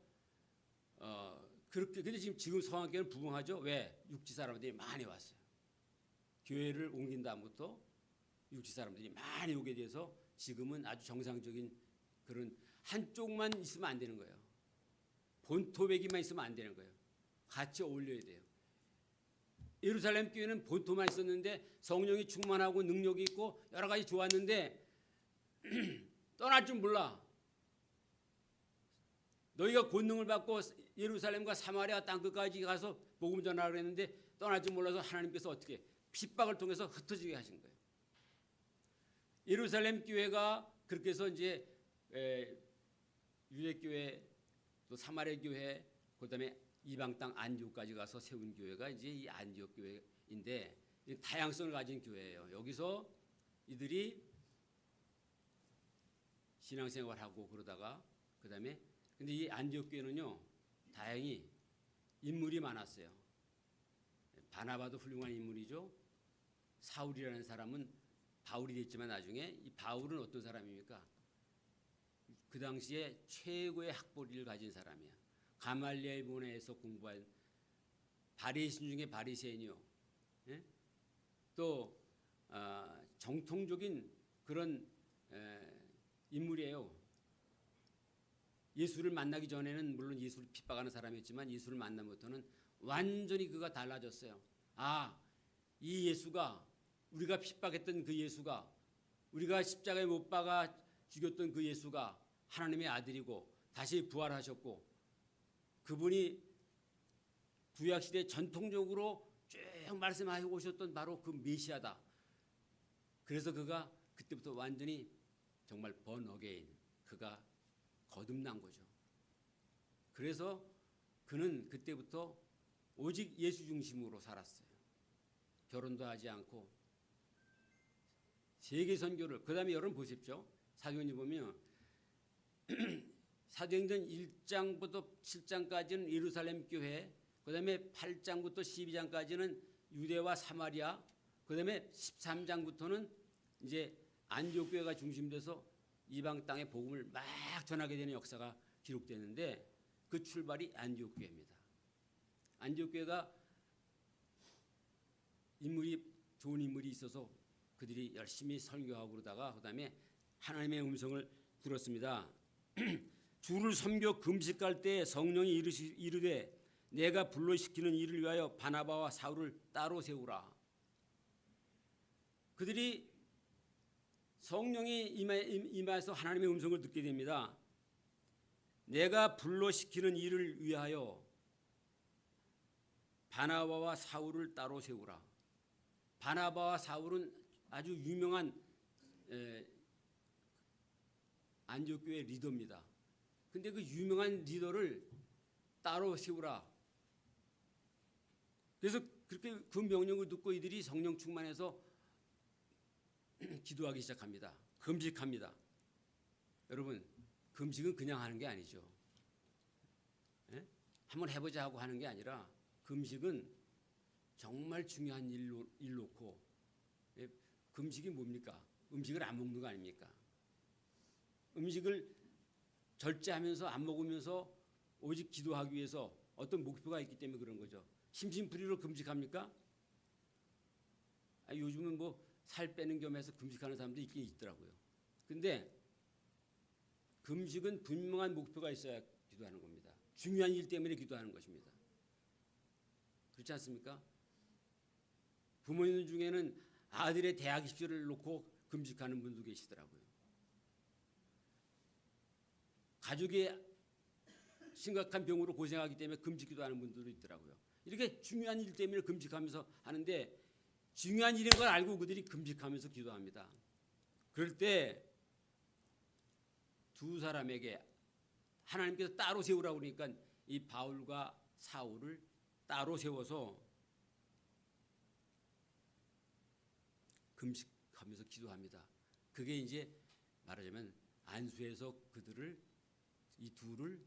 그렇게 근데 지금 성안교회는 부흥하죠. 왜? 육지 사람들이 많이 왔어요. 교회를 옮긴 다음부터 육지 사람들이 많이 오게 돼서 지금은 아주 정상적인 그런 한쪽만 있으면 안 되는 거예요. 본토배기만 있으면 안 되는 거예요. 같이 어울려야 돼요. 예루살렘 교회는 본토만 있었는데 성령이 충만하고 능력이 있고 여러 가지 좋았는데 떠날 줄 몰라. 너희가 권능을 받고 예루살렘과 사마리아 땅끝까지 가서 복음 전하라고 했는데 떠날 줄 몰라서 하나님께서 어떻게 핍박을 통해서 흩어지게 하신 거예요. 예루살렘 교회가 그렇게 해서 이제 유대교회 또 사마리아 교회 그다음에 이방 땅 안디옥까지 가서 세운 교회가 이제 이 안디옥 교회인데 다양성을 가진 교회예요. 여기서 이들이 신앙생활하고 그러다가 그다음에 근데 이 안디옥 교회는요 다행히 인물이 많았어요. 바나바도 훌륭한 인물이죠. 사울이라는 사람은 바울이 됐지만 나중에 이 바울은 어떤 사람입니까? 그 당시에 최고의 학벌을 가진 사람이야. 가말리엘 문화에서 공부한 바리새인 중에 바리새인이요. 예? 또 정통적인 그런 인물이에요. 예수를 만나기 전에는 물론 예수를 핍박하는 사람이었지만 예수를 만나부터는 완전히 그가 달라졌어요. 아, 이 예수가 우리가 핍박했던 그 예수가 우리가 십자가에 못 박아 죽였던 그 예수가 하나님의 아들이고 다시 부활하셨고 그분이 구약시대 전통적으로 쭉 말씀하시고 오셨던 바로 그 메시아다. 그래서 그가 그때부터 완전히 정말 번어게인 그가 거듭난 거죠. 그래서 그는 그때부터 오직 예수 중심으로 살았어요. 결혼도 하지 않고 세계 선교를 그다음에 여러분 보십시오. 사도행전 보면 사도행전 1장부터 7장까지는 예루살렘 교회, 그다음에 8장부터 12장까지는 유대와 사마리아, 그다음에 13장부터는 이제 안디옥 교회가 중심돼서 이방 땅에 복음을 막 전하게 되는 역사가 기록되는데 그 출발이 안디옥 교회입니다. 안디옥 교회가 좋은 인물이 있어서 그들이 열심히 설교하고 그러다가 그다음에 하나님의 음성을 들었습니다. 주를 섬겨 금식할 때 성령이 이르되 내가 불러시키는 일을 위하여 바나바와 사울을 따로 세우라. 그들이 성령이 임하여서 하나님의 음성을 듣게 됩니다. 내가 불러시키는 일을 위하여 바나바와 사울을 따로 세우라. 바나바와 사울은 아주 유명한 안디옥 교회 리더입니다. 근데 그 유명한 리더를 따로 세우라. 그래서 그렇게 그 명령을 듣고 이들이 성령 충만해서 기도하기 시작합니다. 금식합니다. 여러분, 금식은 그냥 하는 게 아니죠. 예? 한번 해보자 하고 하는 게 아니라 금식은 정말 중요한 일로 놓고 예? 금식이 뭡니까? 음식을 안 먹는 거 아닙니까? 음식을 절제하면서 안 먹으면서 오직 기도하기 위해서 어떤 목표가 있기 때문에 그런 거죠. 심심풀이로 금식합니까? 요즘은 뭐 살 빼는 겸해서 금식하는 사람도 있긴 있더라고요. 근데 금식은 분명한 목표가 있어야 기도하는 겁니다. 중요한 일 때문에 기도하는 것입니다. 그렇지 않습니까? 부모님 중에는 아들의 대학 입시를 놓고 금식하는 분도 계시더라고요. 가족이 심각한 병으로 고생하기 때문에 금식기도 하는 분들도 있더라고요. 이렇게 중요한 일 때문에 금식하면서 하는데 중요한 일인 걸 알고 그들이 금식하면서 기도합니다. 그럴 때 두 사람에게 하나님께서 따로 세우라고 그러니까 이 바울과 사울을 따로 세워서 금식하면서 기도합니다. 그게 이제 말하자면 안수해서 그들을 이 둘을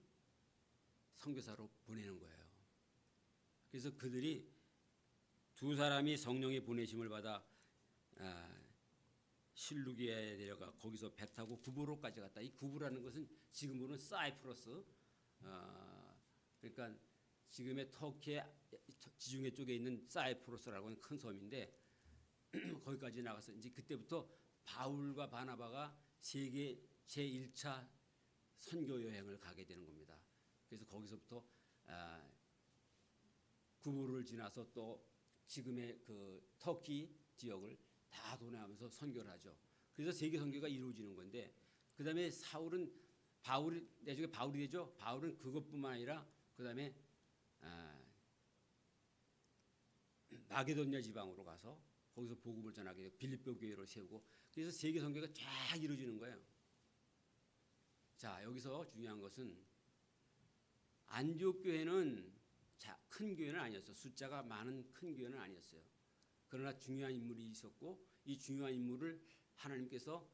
선교사로 보내는 거예요. 그래서 그들이 두 사람이 성령의 보내심을 받아 실루기에 내려가 거기서 배 타고 구브로까지 갔다. 이 구브라는 것은 지금으로는 사이프러스, 그러니까 지금의 터키의 지중해 쪽에 있는 사이프러스라고 하는 큰 섬인데 거기까지 나가서 이제 그때부터 바울과 바나바가 세계 제1차 선교 여행을 가게 되는 겁니다. 그래서 거기서부터 구브를 지나서 또 지금의 그 터키 지역을 다 도내하면서 선교를 하죠. 그래서 세계 선교가 이루어지는 건데 그다음에 사울은 바울이 나중에 바울이 되죠. 바울은 그것뿐만 아니라 그다음에 마게도냐 지방으로 가서 거기서 복음을 전하게 되고 빌립보 교회를 세우고 그래서 세계 선교가 쫙 이루어지는 거예요. 자, 여기서 중요한 것은 안디옥 교회는 큰 교회는 아니었어요. 숫자가 많은 큰 교회는 아니었어요. 그러나 중요한 인물이 있었고 이 중요한 인물을 하나님께서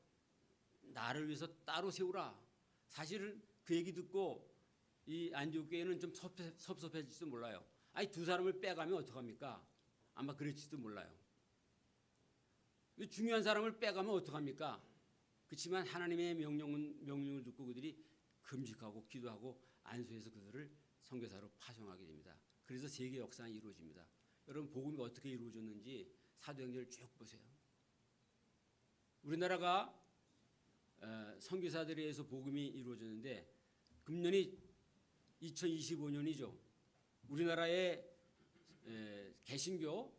나를 위해서 따로 세우라. 사실은 그 얘기 듣고 이 안디옥 교회는 좀 섭섭해질지도 몰라요. 아니 두 사람을 빼가면 어떡합니까? 아마 그럴지도 몰라요. 중요한 사람을 빼가면 어떡합니까? 그렇지만 하나님의 명령을 듣고 그들이 금식하고 기도하고 안수해서 그들을 선교사로 파송하게 됩니다. 그래서 세계 역사가 이루어집니다. 여러분 복음이 어떻게 이루어졌는지 사도행전을 쭉 보세요. 우리나라가 선교사들에 의해서 복음이 이루어졌는데 금년이 2025년이죠. 우리나라의 개신교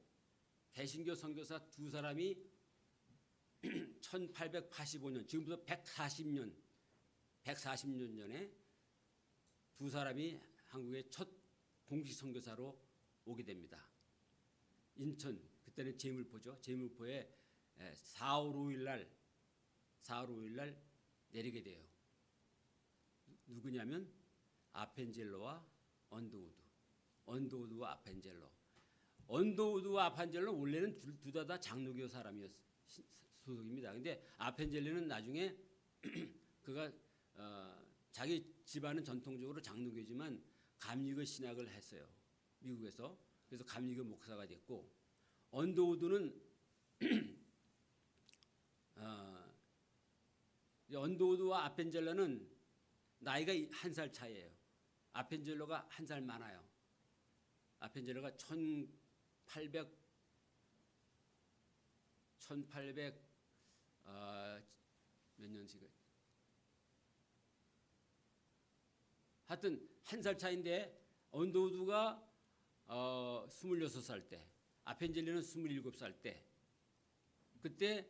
선교사 두 사람이 1885년 지금부터 140년 전에 두 사람이 한국의 첫 공식 선교사로 오게 됩니다. 인천 그때는 제물포죠. 제물포에 4월 5일 날 내리게 돼요. 누구냐면 아펜젤로와 언더우드와 아펜젤로. 언더우드와 아펜젤로는 원래는 둘 다 장로교 소속입니다. 근데 아펜젤로는 나중에 그가 자기 집안은 전통적으로 장로교지만 감리교 신학을 했어요. 미국에서. 그래서 감리교 목사가 됐고 언더우드는 언더우드와 아펜젤로는 나이가 1살 차이예요. 아펜젤로가 1살 많아요. 아펜젤로가 1800 몇 년씩 하여튼 1살 차인데 언더우드가 26살 때 아펜젤로는 27살 때 그때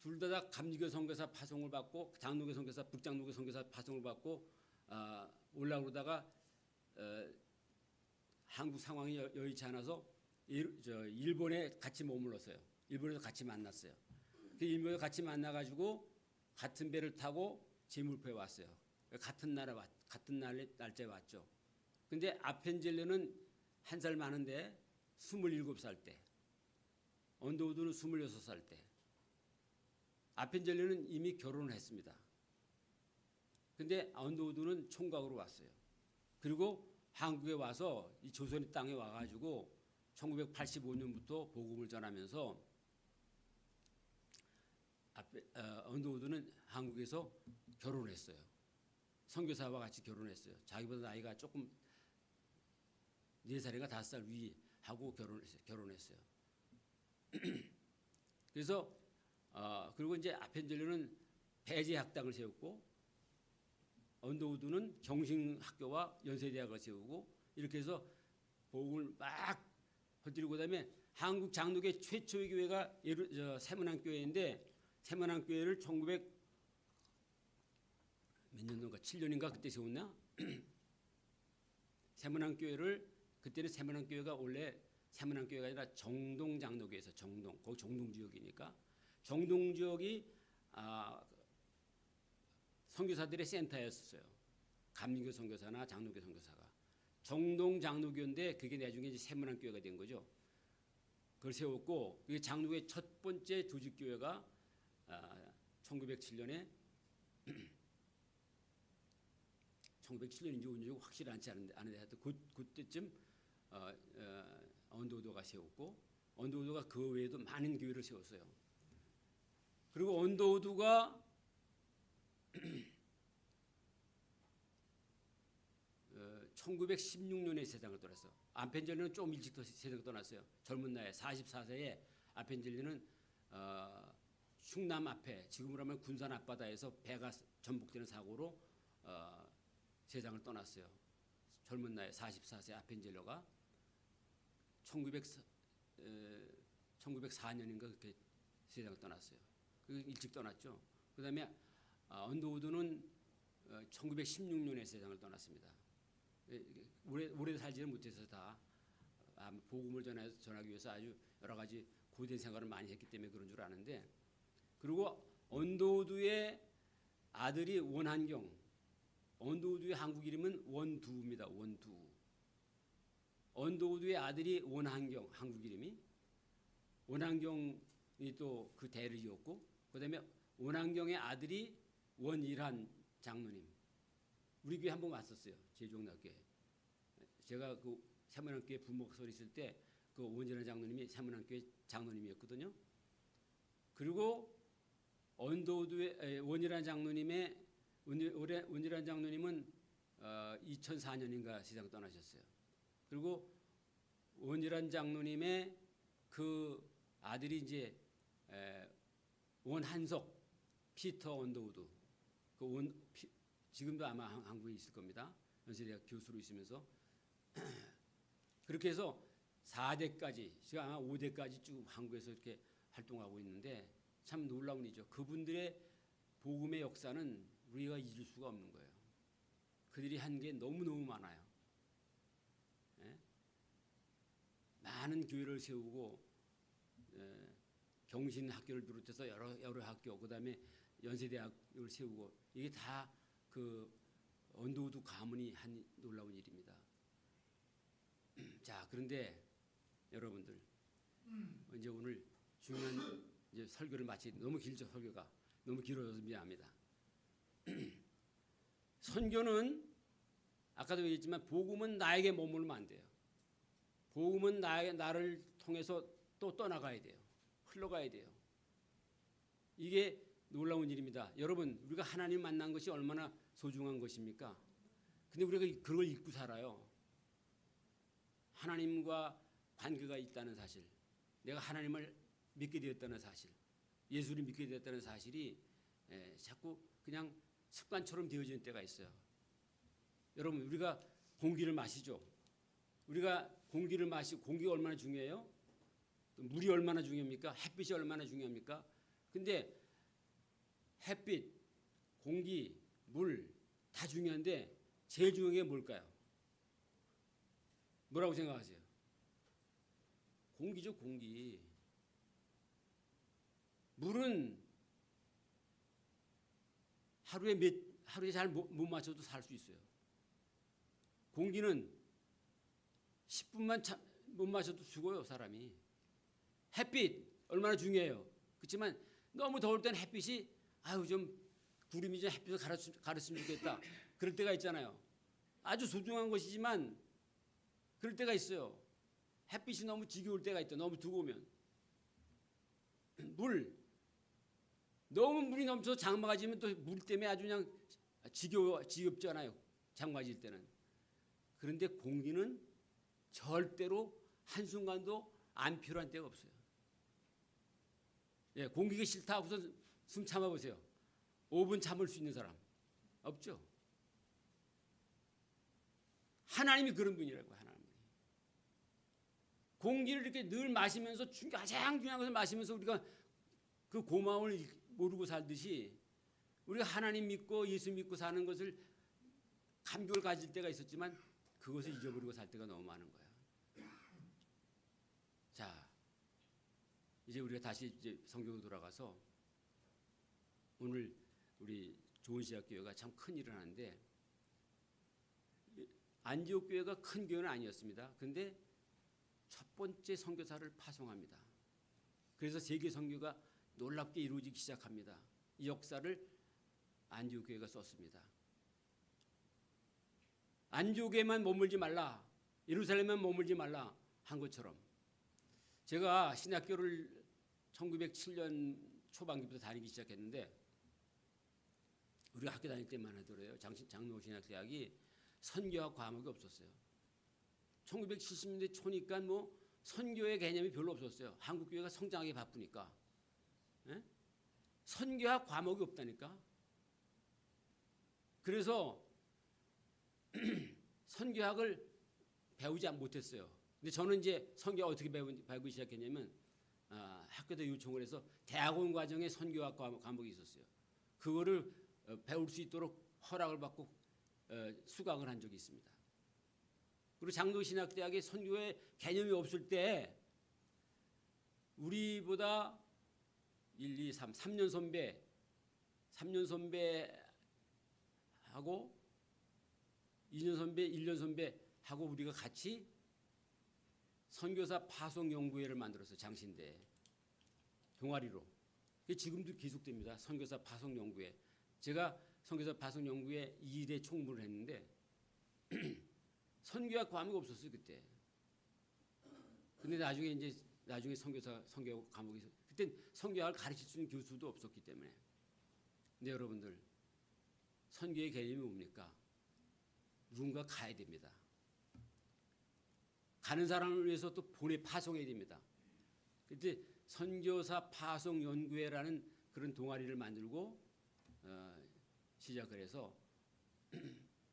둘 다 감리교 선교사 파송을 받고 장로교 선교사 북장로교 선교사 파송을 받고 올라오다가 한국 상황이 여의치 않아서 일본에 같이 머물렀어요. 일본에서 같이 만났어요. 그 일본에서 같이 만나가지고 같은 배를 타고 제물포에 왔어요. 같은 날짜에 왔죠. 근데 아펜젤로는 1살 많은데 27살 때, 언더우드는 26살 때. 아펜젤로는 이미 결혼을 했습니다. 근데 언더우드는 총각으로 왔어요. 그리고 한국에 와서 이 조선의 땅에 와가지고 1985년부터 복음을 전하면서 언더우드는 한국에서 결혼했어요. 선교사와 같이 결혼했어요. 자기보다 나이가 조금 4살인가 5살 위하고 결혼했어요. 그래서 그리고 이제 아펜젤로는 배제학당을 세웠고 언더우드는 경신학교와 연세대학을 세우고 이렇게 해서 복음을 막 퍼뜨리고 그다음에 한국 장로교 최초의 교회가 세문안교회인데 세문안교회를 1900 몇 년도인가 7년인가 그때 세웠나? 세문안교회를 그때는 세문안교회가 원래 세문안교회가 아니라 정동장로교에서 거기 정동지역이니까 정동지역이 선교사들의 센터였어요. 감리교 선교사나 장로교 선교사가 정동장로교인데 그게 나중에 이제 세문안교회가 된 거죠. 그걸 세웠고 그게 장로교의 첫 번째 조직교회가 1907년에 1907년인지 언제인지 확실히 않은데 하여튼 그때쯤 언더우드가 세웠고 언더우드가 그 외에도 많은 교회를 세웠어요. 그리고 언더우드가 1916년에 세상을 떠났어. 아펜젤로는 좀 일찍 세상을 떠났어요. 젊은 나이에 44세에 아펜젤로는 흉남 앞에 지금으로 하면 군산 앞바다에서 배가 전복되는 사고로 세상을 떠났어요. 젊은 나이에 44세 아펜젤로가 1904년인가 그렇게 세상을 떠났어요. 일찍 떠났죠. 그다음에 언더우드는 1916년에 세상을 떠났습니다. 오래 살지는 못해서 다 복음을 전하기 위해서 아주 여러 가지 고된 생활을 많이 했기 때문에 그런 줄 아는데 그리고 언더우드의 아들이 원한경 언더우드의 한국 이름은 원두입니다. 원두. 언더우드의 아들이 원한경 한국 이름이 원한경이 또 그 대를 이었고 그다음에 원한경의 아들이 원일한 장로님. 우리 교회 한번 왔었어요. 제주옥락교회. 제가 그 세문안교회 부목소리 있을 때 그 원일한 장로님이 세문안교회 장로님이었거든요. 그리고 언더우드의 원일환 장로님의 원일환 장로님은 2004년인가 세상 떠나셨어요. 그리고 원일환 장로님의 그 아들이 이제 원한석 피터 언더우드 지금도 아마 한국에 있을 겁니다. 연세대학 교수로 있으면서 그렇게 해서 4대까지 지금 아마 5대까지 쭉 한국에서 이렇게 활동하고 있는데 참 놀라운 일이죠. 그분들의 복음의 역사는 우리가 잊을 수가 없는 거예요. 그들이 한 게 너무너무 많아요. 예? 많은 교회를 세우고 경신학교를 비롯해서 여러 학교 그다음에 연세대학을 세우고 이게 다 그 언더우드 가문이 한 놀라운 일입니다. 자, 그런데 여러분들 이제 오늘 중요한 이제 설교를 마치 너무 길죠. 설교가 너무 길어져서 미안합니다. 선교는 아까도 얘기했지만 복음은 나에게 머물면 안 돼요. 복음은 나를 통해서 또 떠나가야 돼요. 흘러가야 돼요. 이게 놀라운 일입니다. 여러분, 우리가 하나님 만난 것이 얼마나 소중한 것입니까? 근데 우리가 그걸 잊고 살아요. 하나님과 관계가 있다는 사실, 내가 하나님을 믿게 되었다는 사실, 예수를 믿게 되었다는 사실이 자꾸 그냥 습관처럼 되어지는 때가 있어요. 여러분, 우리가 공기를 마시죠. 우리가 공기를 마시고 공기가 얼마나 중요해요? 또 물이 얼마나 중요합니까? 햇빛이 얼마나 중요합니까? 근데 햇빛, 공기, 물 다 중요한데 제일 중요한 게 뭘까요? 뭐라고 생각하세요? 공기죠, 공기. 물은 하루에 잘 못 마셔도 살 수 있어요. 공기는 10분만 못 마셔도 죽어요, 사람이. 햇빛 얼마나 중요해요. 그렇지만 너무 더울 때는 햇빛이 좀 구름이 좀 햇빛을 가렸으면 좋겠다. 그럴 때가 있잖아요. 아주 소중한 것이지만 그럴 때가 있어요. 햇빛이 너무 지겨울 때가 있다. 너무 뜨거우면. 너무 물이 넘쳐서 장마가 지면 또 물 때문에 아주 그냥 지겹잖아요. 장마 질 때는. 그런데 공기는 절대로 한순간도 안 필요한 때가 없어요. 예, 공기가 싫다 하고서 숨 참아보세요. 5분 참을 수 있는 사람 없죠. 하나님이 그런 분이라고요. 하나님이. 공기를 이렇게 늘 마시면서 가장 중요한 것을 마시면서 우리가 그 고마움을 모르고 살듯이 우리가 하나님 믿고 예수 믿고 사는 것을 감격을 가질 때가 있었지만 그것을 잊어버리고 살 때가 너무 많은 거예요. 자, 이제 우리가 다시 이제 성경으로 돌아가서 오늘 우리 좋은시작교회가 참 큰 일을 하는데 안디옥 교회가 큰 교회는 아니었습니다. 그런데 첫 번째 선교사를 파송합니다. 그래서 세계 선교가 놀랍게 이루어지기 시작합니다. 이 역사를 안디옥 교회가 썼습니다. 안디옥에만 머물지 말라, 예루살렘에만 머물지 말라 한 것처럼 제가 신학교를 1907년 초반기부터 다니기 시작했는데 우리가 학교 다닐 때만 하더라도 장로신학대학이 선교학 과목이 없었어요. 1970년대 초니까 뭐 선교의 개념이 별로 없었어요. 한국 교회가 성장하기 바쁘니까. 예? 선교학 과목이 없다니까. 그래서 선교학을 배우지 못했어요. 근데 저는 이제 선교학 어떻게 배우기 시작했냐면 학교도 요청을 해서 대학원 과정에 선교학 과목이 있었어요. 그거를 배울 수 있도록 허락을 받고 수강을 한 적이 있습니다. 그리고 장로신학대학에 선교의 개념이 없을 때 우리보다 3년 선배하고 2년 선배, 1년 선배하고 우리가 같이 선교사 파송연구회를 만들었어요. 장신대 동아리로. 그게 지금도 계속됩니다. 선교사 파송연구회. 제가 선교사 파송연구회 2대 총무를 했는데 선교학 과목이 없었어요 그때. 근데 나중에 선교사 선교 과목이 그때 선교학을 가르칠 수 있는 교수도 없었기 때문에 근데 여러분들, 선교의 개념이 뭡니까? 누군가 가야 됩니다. 가는 사람을 위해서 또 파송해야 됩니다. 그때 선교사 파송 연구회라는 그런 동아리를 만들고 시작을 해서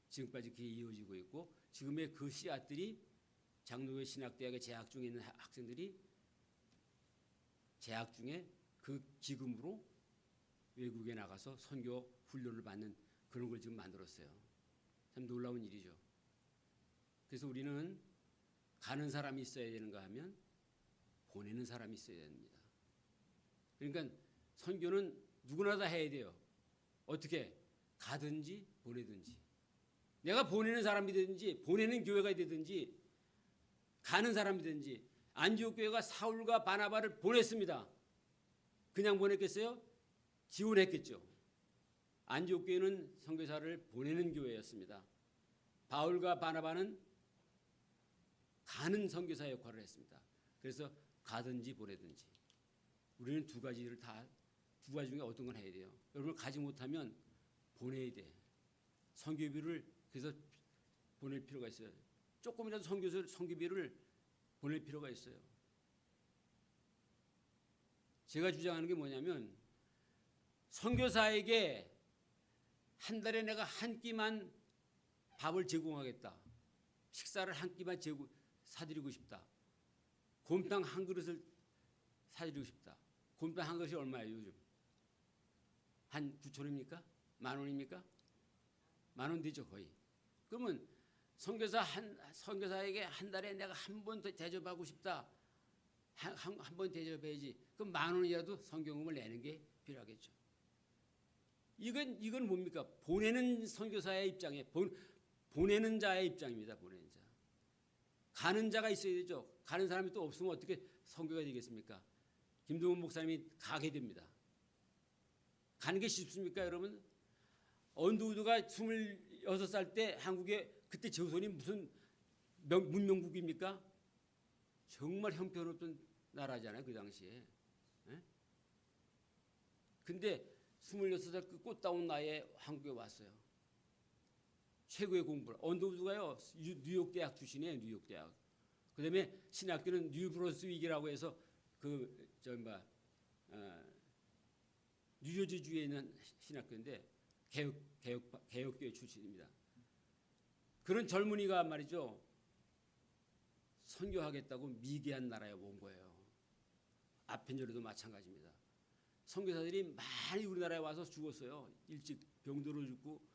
지금까지 그게 이어지고 있고, 지금의 그 씨앗들이 장로교 신학대학에 재학 중에 있는 학생들이 재학 중에 그 기금으로 외국에 나가서 선교 훈련을 받는 그런 걸 지금 만들었어요. 참 놀라운 일이죠. 그래서 우리는 가는 사람이 있어야 되는가 하면 보내는 사람이 있어야 됩니다. 그러니까 선교는 누구나 다 해야 돼요. 어떻게? 가든지 보내든지. 내가 보내는 사람이 되든지 보내는 교회가 되든지 가는 사람이 되든지. 안디옥 교회가 사울과 바나바를 보냈습니다. 그냥 보냈겠어요? 지원했겠죠. 안디옥 교회는 선교사를 보내는 교회였습니다. 바울과 바나바는 가는 선교사 역할을 했습니다. 그래서 가든지 보내든지. 우리는 두 가지 중에 어떤 걸 해야 돼요? 여러분, 가지 못하면 보내야 돼. 선교비를 그래서 보낼 필요가 있어요. 조금이라도 선교비를 보낼 필요가 있어요. 제가 주장하는 게 뭐냐면, 선교사에게 한 달에 내가 한 끼만 밥을 제공하겠다. 식사를 한 끼만 사드리고 싶다. 곰탕 한 그릇을 사드리고 싶다. 곰탕 한 그릇이 얼마예요, 요즘? 한 9,000원입니까? 10,000원입니까? 10,000원 되죠, 거의. 그러면 선교사에게 한 달에 내가 한 번 더 대접하고 싶다. 한 번 대접해야지. 그럼 10,000원이라도 선교금을 내는 게 필요하겠죠. 이건 뭡니까? 보내는 선교사의 입장에 보내는 자의 입장입니다. 보내는 자. 가는 자가 있어야 되죠. 가는 사람이 또 없으면 어떻게 선교가 되겠습니까? 김동훈 목사님이 가게 됩니다. 가는 게 쉽습니까, 여러분? 언두우드가 26살 때 한국에 그때 조선이 무슨 문명국입니까? 정말 형편없던 나라잖아요, 그 당시에. 예? 근데 26살 그 꽃다운 나이에 한국에 왔어요. 최고의 공부를. 언더우드가요, 뉴욕 대학 출신이에요, 뉴욕 대학. 그다음에 신학교는 뉴브런스윅이라고 해서 뉴저지주에 있는 신학교인데 개혁교회 출신입니다. 그런 젊은이가 말이죠, 선교하겠다고 미개한 나라에 온 거예요. 아펜저로도 마찬가지입니다. 선교사들이 많이 우리나라에 와서 죽었어요. 일찍 병들어 죽고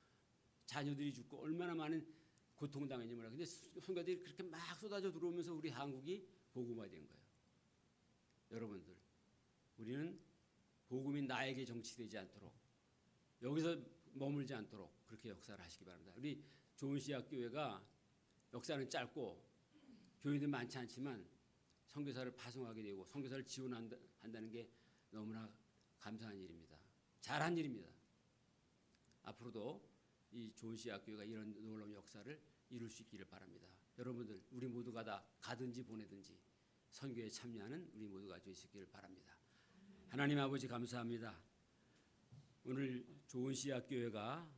자녀들이 죽고 얼마나 많은 고통을 당했는지 몰라요. 근데 선교사들이 그렇게 막 쏟아져 들어오면서 우리 한국이 복음화된 거예요. 여러분들, 우리는 복음이 나에게 정치되지 않도록, 여기서 머물지 않도록 그렇게 역사를 하시기 바랍니다. 우리 좋은시학교회가 역사는 짧고 교인들 많지 않지만 선교사를 파송하게 되고 선교사를 지원한다는 게 너무나 감사한 일입니다. 잘한 일입니다. 앞으로도 이 좋은시학교회가 이런 놀라운 역사를 이룰 수 있기를 바랍니다. 여러분들, 우리 모두가 다 가든지 보내든지 선교에 참여하는 우리 모두가 될 수 있기를 바랍니다. 하나님 아버지, 감사합니다. 오늘 좋은시학교회가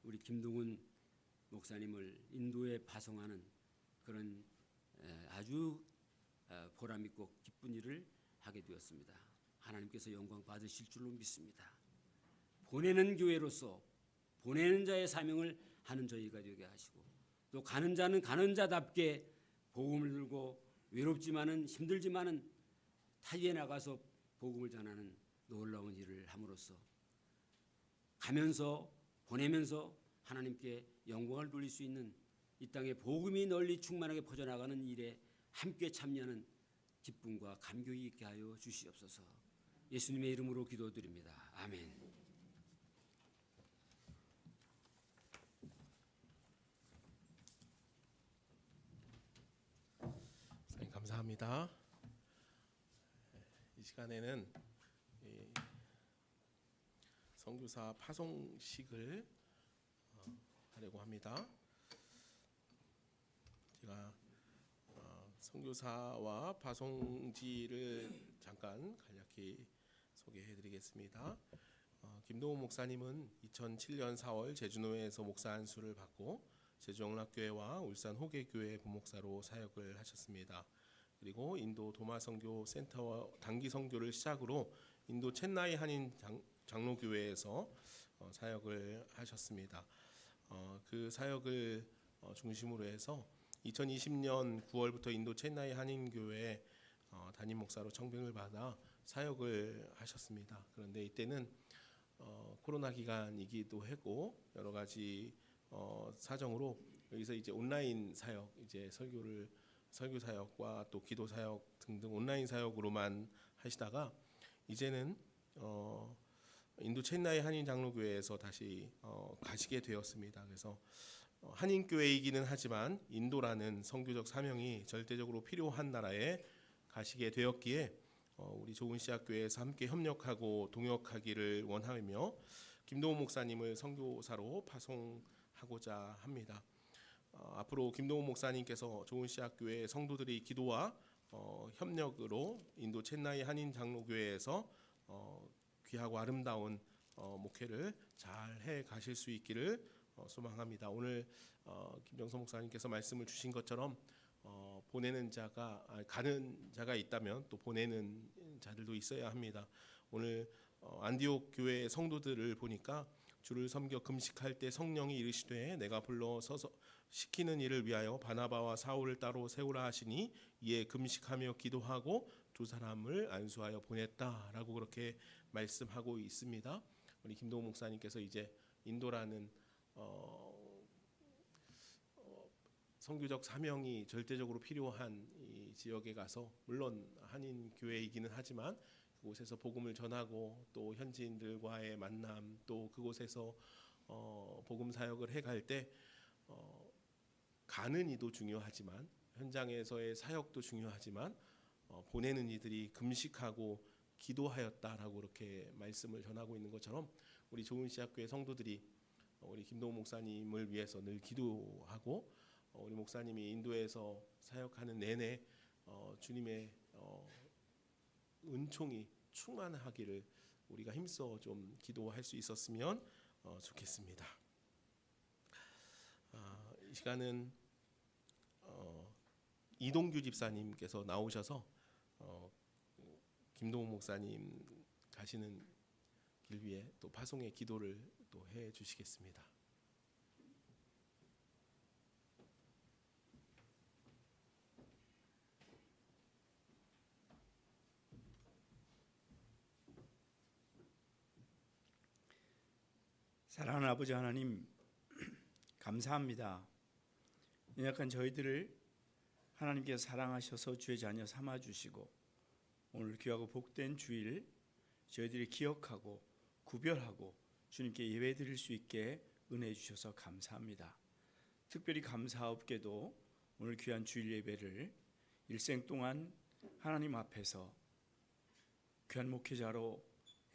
우리 김동훈 목사님을 인도에 파송하는 그런 아주 보람 있고 기쁜 일을 하게 되었습니다. 하나님께서 영광 받으실 줄로 믿습니다. 보내는 교회로서 보내는 자의 사명을 하는 저희가 되게 하시고, 또 가는 자는 가는 자답게 복음을 들고 외롭지만은 힘들지만은 타지에 나가서 복음을 전하는 놀라운 일을 함으로써 가면서 보내면서 하나님께 영광을 돌릴 수 있는 이 땅에 복음이 널리 충만하게 퍼져나가는 일에 함께 참여하는 기쁨과 감격이 있게 하여 주시옵소서. 예수님의 이름으로 기도드립니다. 아멘. 목사님, 감사합니다. 이 시간에는 선교사 파송식을 하려고 합니다. 제가 선교사와 파송지를 잠깐 간략히 소개해드리겠습니다. 김동훈 목사님은 2007년 4월 제주노회에서 목사 안수를 받고 제주영락교회와 울산 호계교회 부목사로 사역을 하셨습니다. 그리고 인도 도마선교 센터와 단기 선교를 시작으로 인도 첸나이 한인 장로교회에서 사역을 하셨습니다. 그 사역을 중심으로 해서 2020년 9월부터 인도 첸나이 한인교회 담임 목사로 청빙을 받아 사역을 하셨습니다. 그런데 이때는 코로나 기간이기도 했고 여러 가지 사정으로 여기서 이제 온라인 사역, 이제 설교 사역과 또 기도 사역 등등 온라인 사역으로만 하시다가 이제는 인도 첸나이 한인 장로교회에서 다시 가시게 되었습니다. 그래서 한인교회이기는 하지만 인도라는 선교적 사명이 절대적으로 필요한 나라에 가시게 되었기에 우리 좋은 씨앗교회에서 함께 협력하고 동역하기를 원하며 김동훈 목사님을 선교사로 파송하고자 합니다. 앞으로 김동훈 목사님께서 좋은 씨앗교회 성도들의 기도와 협력으로 인도 첸나이 한인 장로교회에서 귀하고 아름다운 목회를 잘 해 가실 수 있기를 소망합니다. 오늘 김정선 목사님께서 말씀을 주신 것처럼 보내는 자가 가는 자가 있다면 또 보내는 자들도 있어야 합니다. 오늘 안디옥 교회 성도들을 보니까 주를 섬겨 금식할 때 성령이 이르시되 내가 불러 서서 시키는 일을 위하여 바나바와 사울을 따로 세우라 하시니 이에 금식하며 기도하고 두 사람을 안수하여 보냈다라고 그렇게 말씀하고 있습니다. 우리 김동훈 목사님께서 이제 인도라는 선교적 사명이 절대적으로 필요한 이 지역에 가서 물론 한인 교회이기는 하지만 그곳에서 복음을 전하고 또 현지인들과의 만남 또 그곳에서 복음 사역을 해갈 때 가는 이도 중요하지만 현장에서의 사역도 중요하지만 보내는 이들이 금식하고 기도하였다라고 그렇게 말씀을 전하고 있는 것처럼 우리 좋은 씨앗교회 성도들이 우리 김동훈 목사님을 위해서 늘 기도하고 우리 목사님이 인도에서 사역하는 내내 주님의 은총이 충만하기를 우리가 힘써 좀 기도할 수 있었으면 좋겠습니다. 이 시간은 이동규 집사님께서 나오셔서 김동훈 목사님 가시는 길 위에 또 파송의 기도를 또 해 주시겠습니다. 사랑하는 아버지 하나님, 감사합니다. 연약한 저희들을 하나님께서 사랑하셔서 주의 자녀 삼아주시고 오늘 귀하고 복된 주일 저희들이 기억하고 구별하고 주님께 예배드릴 수 있게 은혜해 주셔서 감사합니다. 특별히 감사하옵게도 오늘 귀한 주일 예배를 일생 동안 하나님 앞에서 귀한 목회자로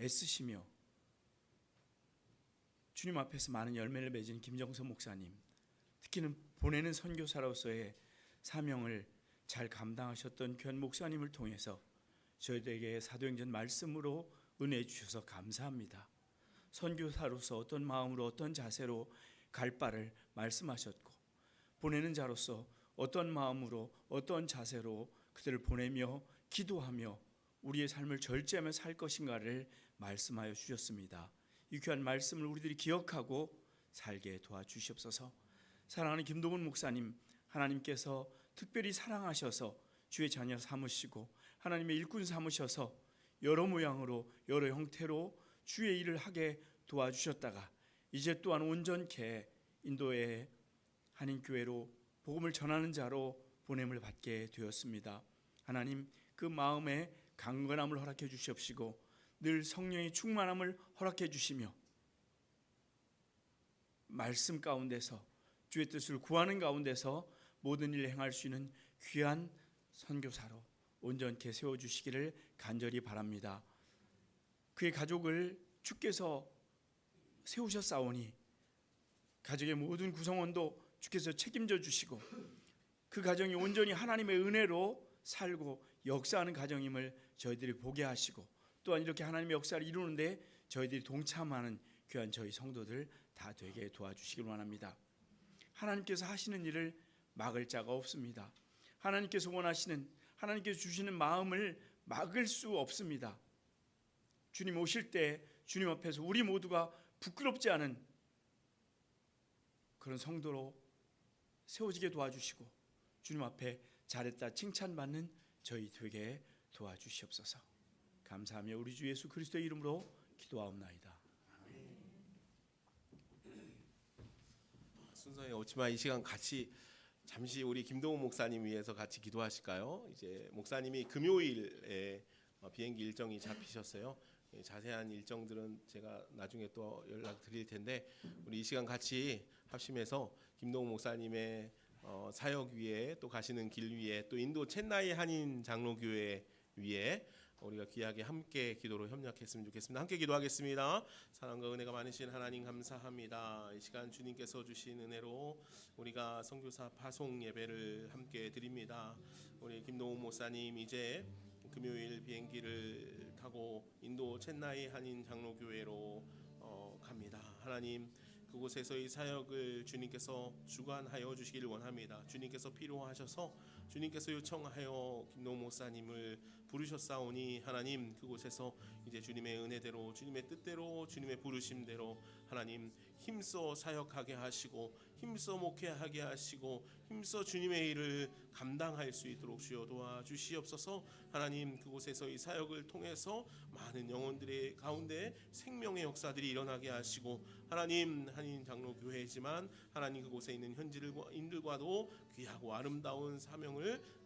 애쓰시며 주님 앞에서 많은 열매를 맺은 김정선 목사님, 특히는 보내는 선교사로서의 사명을 잘 감당하셨던 귀한 목사님을 통해서 저희들에게 사도행전 말씀으로 은혜해 주셔서 감사합니다. 선교사로서 어떤 마음으로 어떤 자세로 갈 바를 말씀하셨고 보내는 자로서 어떤 마음으로 어떤 자세로 그들을 보내며 기도하며 우리의 삶을 절제하며 살 것인가를 말씀하여 주셨습니다. 이 귀한 말씀을 우리들이 기억하고 살게 도와주시옵소서. 사랑하는 김동훈 목사님, 하나님께서 특별히 사랑하셔서 주의 자녀 삼으시고 하나님의 일꾼 삼으셔서 여러 모양으로 여러 형태로 주의 일을 하게 도와주셨다가 이제 또한 온전케 인도의 한인교회로 복음을 전하는 자로 보냄을 받게 되었습니다. 하나님, 그 마음에 강건함을 허락해 주시옵시고 늘 성령의 충만함을 허락해 주시며 말씀 가운데서 주의 뜻을 구하는 가운데서 모든 일을 행할 수 있는 귀한 선교사로 온전케 세워주시기를 간절히 바랍니다. 그의 가족을 주께서 세우셨사오니 가족의 모든 구성원도 주께서 책임져 주시고 그 가정이 온전히 하나님의 은혜로 살고 역사하는 가정임을 저희들이 보게 하시고 또한 이렇게 하나님의 역사를 이루는데 저희들이 동참하는 귀한 저희 성도들 다 되게 도와주시길 원합니다. 하나님께서 하시는 일을 막을 자가 없습니다. 하나님께서 원하시는, 하나님께서 주시는 마음을 막을 수 없습니다. 주님 오실 때 주님 앞에서 우리 모두가 부끄럽지 않은 그런 성도로 세워지게 도와주시고 주님 앞에 잘했다 칭찬받는 저희 되게 도와주시옵소서. 감사하며 우리 주 예수 그리스도의 이름으로 기도하옵나이다. 순서에 없지만 이 시간 같이 잠시 우리 김동훈 목사님 위해서 같이 기도하실까요? 이제 목사님이 금요일에 비행기 일정이 잡히셨어요. 자세한 일정들은 제가 나중에 또 연락 드릴 텐데 우리 이 시간 같이 합심해서 김동훈 목사님의 사역 위에 또 가시는 길 위에 또 인도 첸나이 한인 장로교회 위에 우리가 귀하게 함께 기도로 협력했으면 좋겠습니다. 함께 기도하겠습니다. 사랑과 은혜가 많으신 하나님 감사합니다. 이 시간 주님께서 주신 은혜로 우리가 선교사 파송 예배를 함께 드립니다. 우리 김동훈 목사님 이제 금요일 비행기를 타고 인도 첸나이 한인 장로교회로 갑니다. 하나님 그곳에서의 사역을 주님께서 주관하여 주시기를 원합니다. 주님께서 필요하셔서 주님께서 요청하여 김동훈 목사님을 부르셨사오니 하나님 그곳에서 이제 주님의 은혜대로 주님의 뜻대로 주님의 부르심대로 하나님 힘써 사역하게 하시고 힘써 목회하게 하시고 힘써 주님의 일을 감당할 수 있도록 주여 도와주시옵소서. 하나님 그곳에서의 사역을 통해서 많은 영혼들의 가운데 생명의 역사들이 일어나게 하시고 하나님 한인 장로교회지만 하나님 그곳에 있는 현지인들과도 귀하고 아름다운 사명을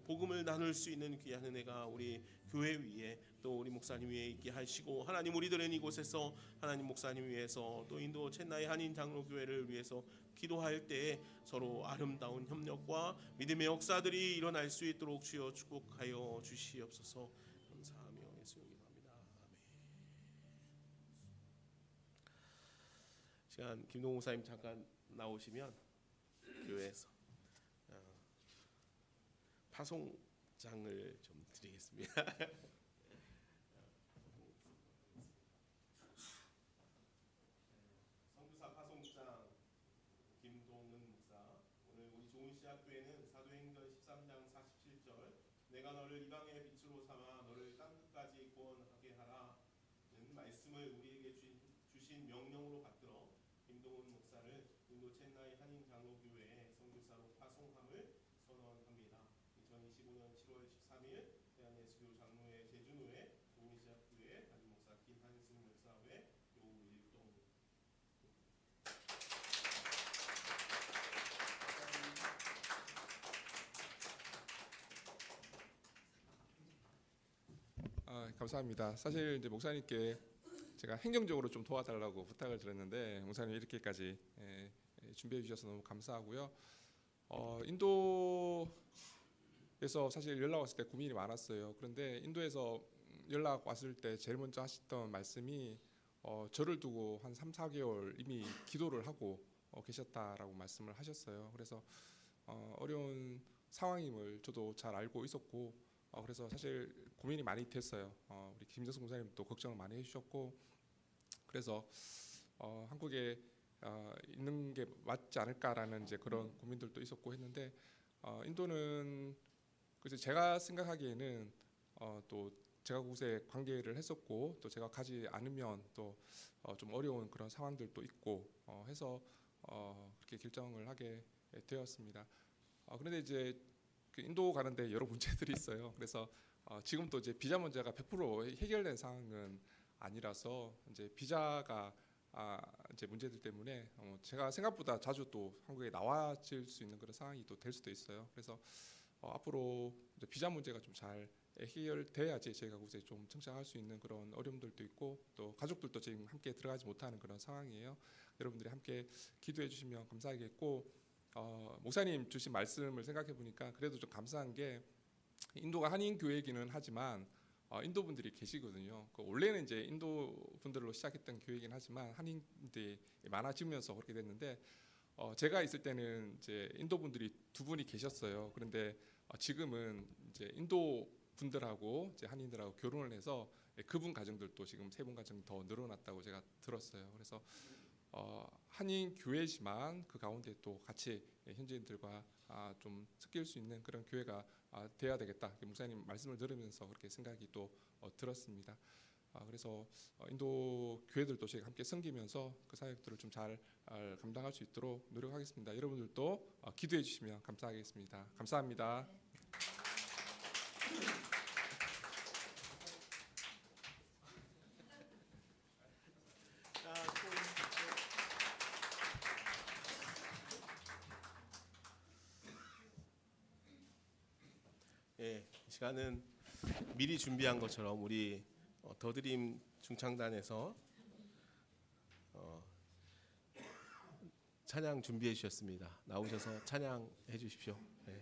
복음을 나눌 수 있는 귀한 은혜가 우리 교회 위에 또 우리 목사님 위에 있게 하시고 하나님 우리들은 이곳에서 하나님 목사님 위해서 또 인도 첸나이 한인 장로교회를 위해서 기도할 때 서로 아름다운 협력과 믿음의 역사들이 일어날 수 있도록 주여 축복하여 주시옵소서. 감사하며 예수님 기도합니다. 아멘. 시간 김동훈 목사님 잠깐 나오시면 교회에서 파송장을 좀 드리겠습니다. 선교사 파송장 김동은 목사. 오늘 우리 좋은 시학교회는 사도행전 13장 47절 내가 너를 이방의 빛으로 삼아 너를 땅끝까지 구원하게 하라는 말씀을 우리에게 주신 명령으로 받들어 김동은 목사를 인도 첸나이 한인 장로교회에 선교사로 파송함을 선언합니다. 2025년 7월 13일 대한예수교 장로회 제주노회 동미시학교회 담임목사 김한승 목사회 요일동. 감사합니다. 사실 이제 목사님께 제가 행정적으로 좀 도와달라고 부탁을 드렸는데 목사님 이렇게까지 준비해 주셔서 너무 감사하고요. 인도에서 사실 연락 왔을 때 고민이 많았어요. 그런데 인도에서 연락 왔을 때 제일 먼저 하셨던 말씀이 저를 두고 한 3, 4개월 이미 기도를 하고 계셨다라고 말씀을 하셨어요. 그래서 어려운 상황임을 저도 잘 알고 있었고 그래서 사실 고민이 많이 됐어요. 우리 김정숙 목사님도 걱정을 많이 해주셨고 그래서 한국에 있는 게 맞지 않을까라는 이제 그런 고민들도 있었고 했는데 인도는 그래서 제가 생각하기에는 또 제가 그곳에 관계를 했었고 또 제가 가지 않으면 또 좀 어려운 그런 상황들도 있고 해서 그렇게 결정을 하게 되었습니다. 그런데 이제 그 인도 가는데 여러 문제들이 있어요. 그래서 지금도 이제 비자 문제가 100% 해결된 상황은 아니라서 이제 비자가 이제 문제들 때문에 제가 생각보다 자주 또 한국에 나와질 수 있는 그런 상황이 또 될 수도 있어요. 그래서 앞으로 이제 비자 문제가 좀 잘 해결돼야지 저희가 그곳에 좀 정착할 수 있는 그런 어려움들도 있고 또 가족들도 지금 함께 들어가지 못하는 그런 상황이에요. 여러분들이 함께 기도해 주시면 감사하겠고 목사님 주신 말씀을 생각해 보니까 그래도 좀 감사한 게 인도가 한인 교회이기는 하지만 인도 분들이 계시거든요. 원래는 이제 인도 분들로 시작했던 교회이긴 하지만 한인들이 많아지면서 그렇게 됐는데 제가 있을 때는 이제 인도 분들이 2분이 계셨어요. 그런데 지금은 이제 인도 분들하고 이제 한인들하고 결혼을 해서 그분 가정들도 지금 3분 가정이 더 늘어났다고 제가 들었어요. 그래서 한인 교회지만 그 가운데 또 같이 현지인들과 좀 섞일 수 있는 그런 교회가 돼야 되겠다. 목사님 말씀을 들으면서 그렇게 생각이 또 들었습니다. 그래서 인도 교회들도 저희가 함께 섬기면서 그 사역들을 좀 잘 감당할 수 있도록 노력하겠습니다. 여러분들도 기도해 주시면 감사하겠습니다. 감사합니다. 예, 이 시간은 미리 준비한 것처럼 우리 더드림 중창단에서 찬양 준비해 주셨습니다. 나오셔서 찬양해 주십시오. 예.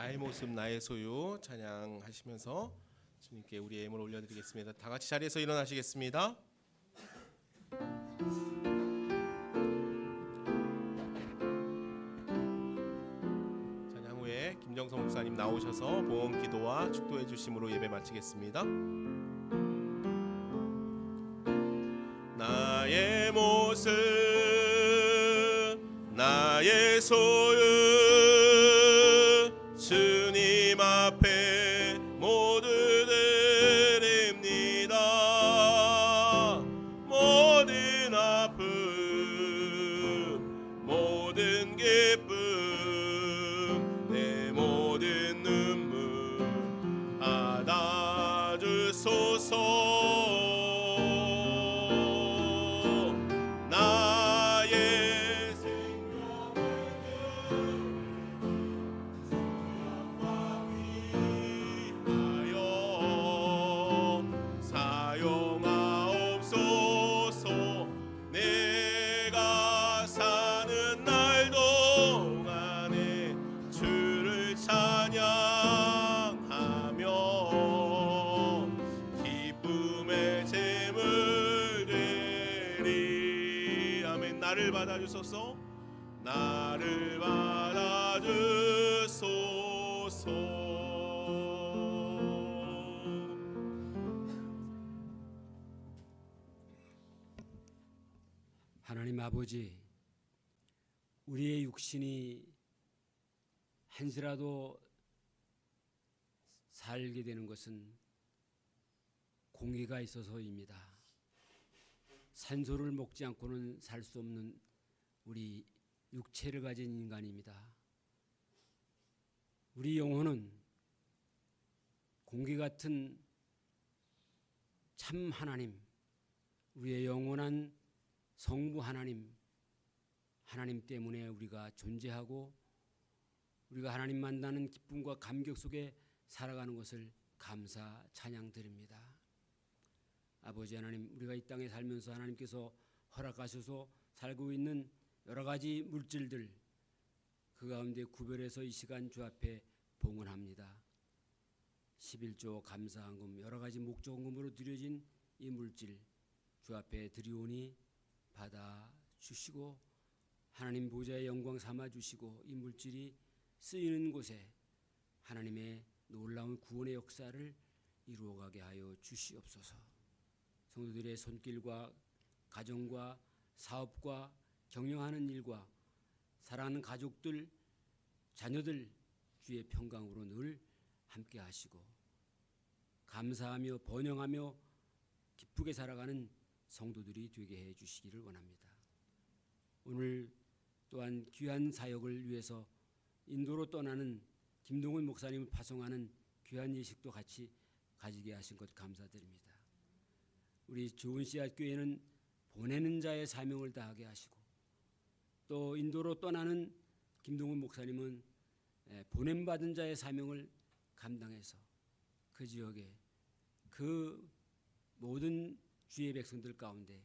나의 모습 나의 소유 찬양하시면서 주님께 우리의 예물 올려드리겠습니다. 다 같이 자리에서 일어나시겠습니다. 찬양 후에 김정성 목사님 나오셔서 보험 기도와 축도해 주심으로 예배 마치겠습니다. 나의 모습 나의 소유 주님 앞에 모두 드립니다. 모든 아픔 모든 기쁨 내 모든 눈물 받아주소서. 나의 위하여 사용하옵소서. 내가 사는 날 동안에 주를 찬양하며 기쁨의 제물 되리. 아멘. 나를 받아주소서. 나를 받아주소서. 하나님 아버지, 우리의 육신이 한시라도 살게 되는 것은 공기가 있어서입니다. 산소를 먹지 않고는 살 수 없는 우리 육체를 가진 인간입니다. 우리 영혼은 공기 같은 참 하나님, 우리의 영원한 성부 하나님 때문에 우리가 존재하고 우리가 하나님 만나는 기쁨과 감격 속에 살아가는 것을 감사 찬양드립니다. 아버지 하나님, 우리가 이 땅에 살면서 하나님께서 허락하셔서 살고 있는 여러 가지 물질들, 그 가운데 구별해서 이 시간 주 앞에 봉헌합니다. 11조 감사헌금, 여러 가지 목적헌금으로 드려진 이 물질 주 앞에 드리오니 받아 주시고 하나님 보좌의 영광 삼아 주시고 이 물질이 쓰이는 곳에 하나님의 놀라운 구원의 역사를 이루어가게 하여 주시옵소서. 성도들의 손길과 가정과 사업과 경영하는 일과 사랑하는 가족들, 자녀들 주의 평강으로 늘 함께 하시고 감사하며 번영하며 기쁘게 살아가는 성도들이 되게 해 주시기를 원합니다. 오늘 또한 귀한 사역을 위해서 인도로 떠나는 김동훈 목사님을 파송하는 귀한 예식도 같이 가지게 하신 것 감사드립니다. 우리 좋은 씨앗 교회는 보내는 자의 사명을 다하게 하시고 또 인도로 떠나는 김동훈 목사님은 보냄받은 자의 사명을 감당해서 그 지역에 그 모든 주의 백성들 가운데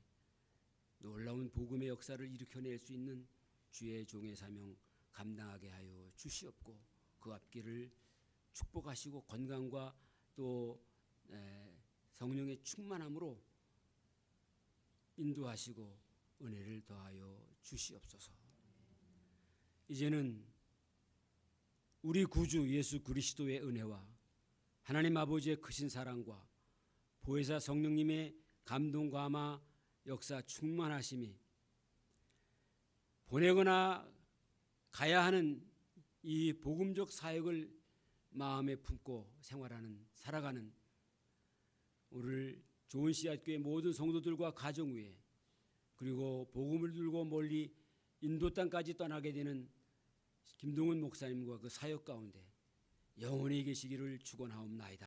놀라운 복음의 역사를 일으켜낼 수 있는 주의 종의 사명 감당하게 하여 주시옵고 그 앞길을 축복하시고 건강과 또 성령의 충만함으로 인도하시고 은혜를 더하여 주시옵소서. 이제는 우리 구주 예수 그리스도의 은혜와 하나님 아버지의 크신 사랑과 보혜사 성령님의 감동 감화 역사 충만하심이 보내거나 가야 하는 이 복음적 사역을 마음에 품고 살아가는 오늘 좋은 씨앗교회 모든 성도들과 가정 위에 그리고 복음을 들고 멀리 인도 땅까지 떠나게 되는 김동훈 목사님과 그 사역 가운데 영원히 계시기를 축원하옵나이다.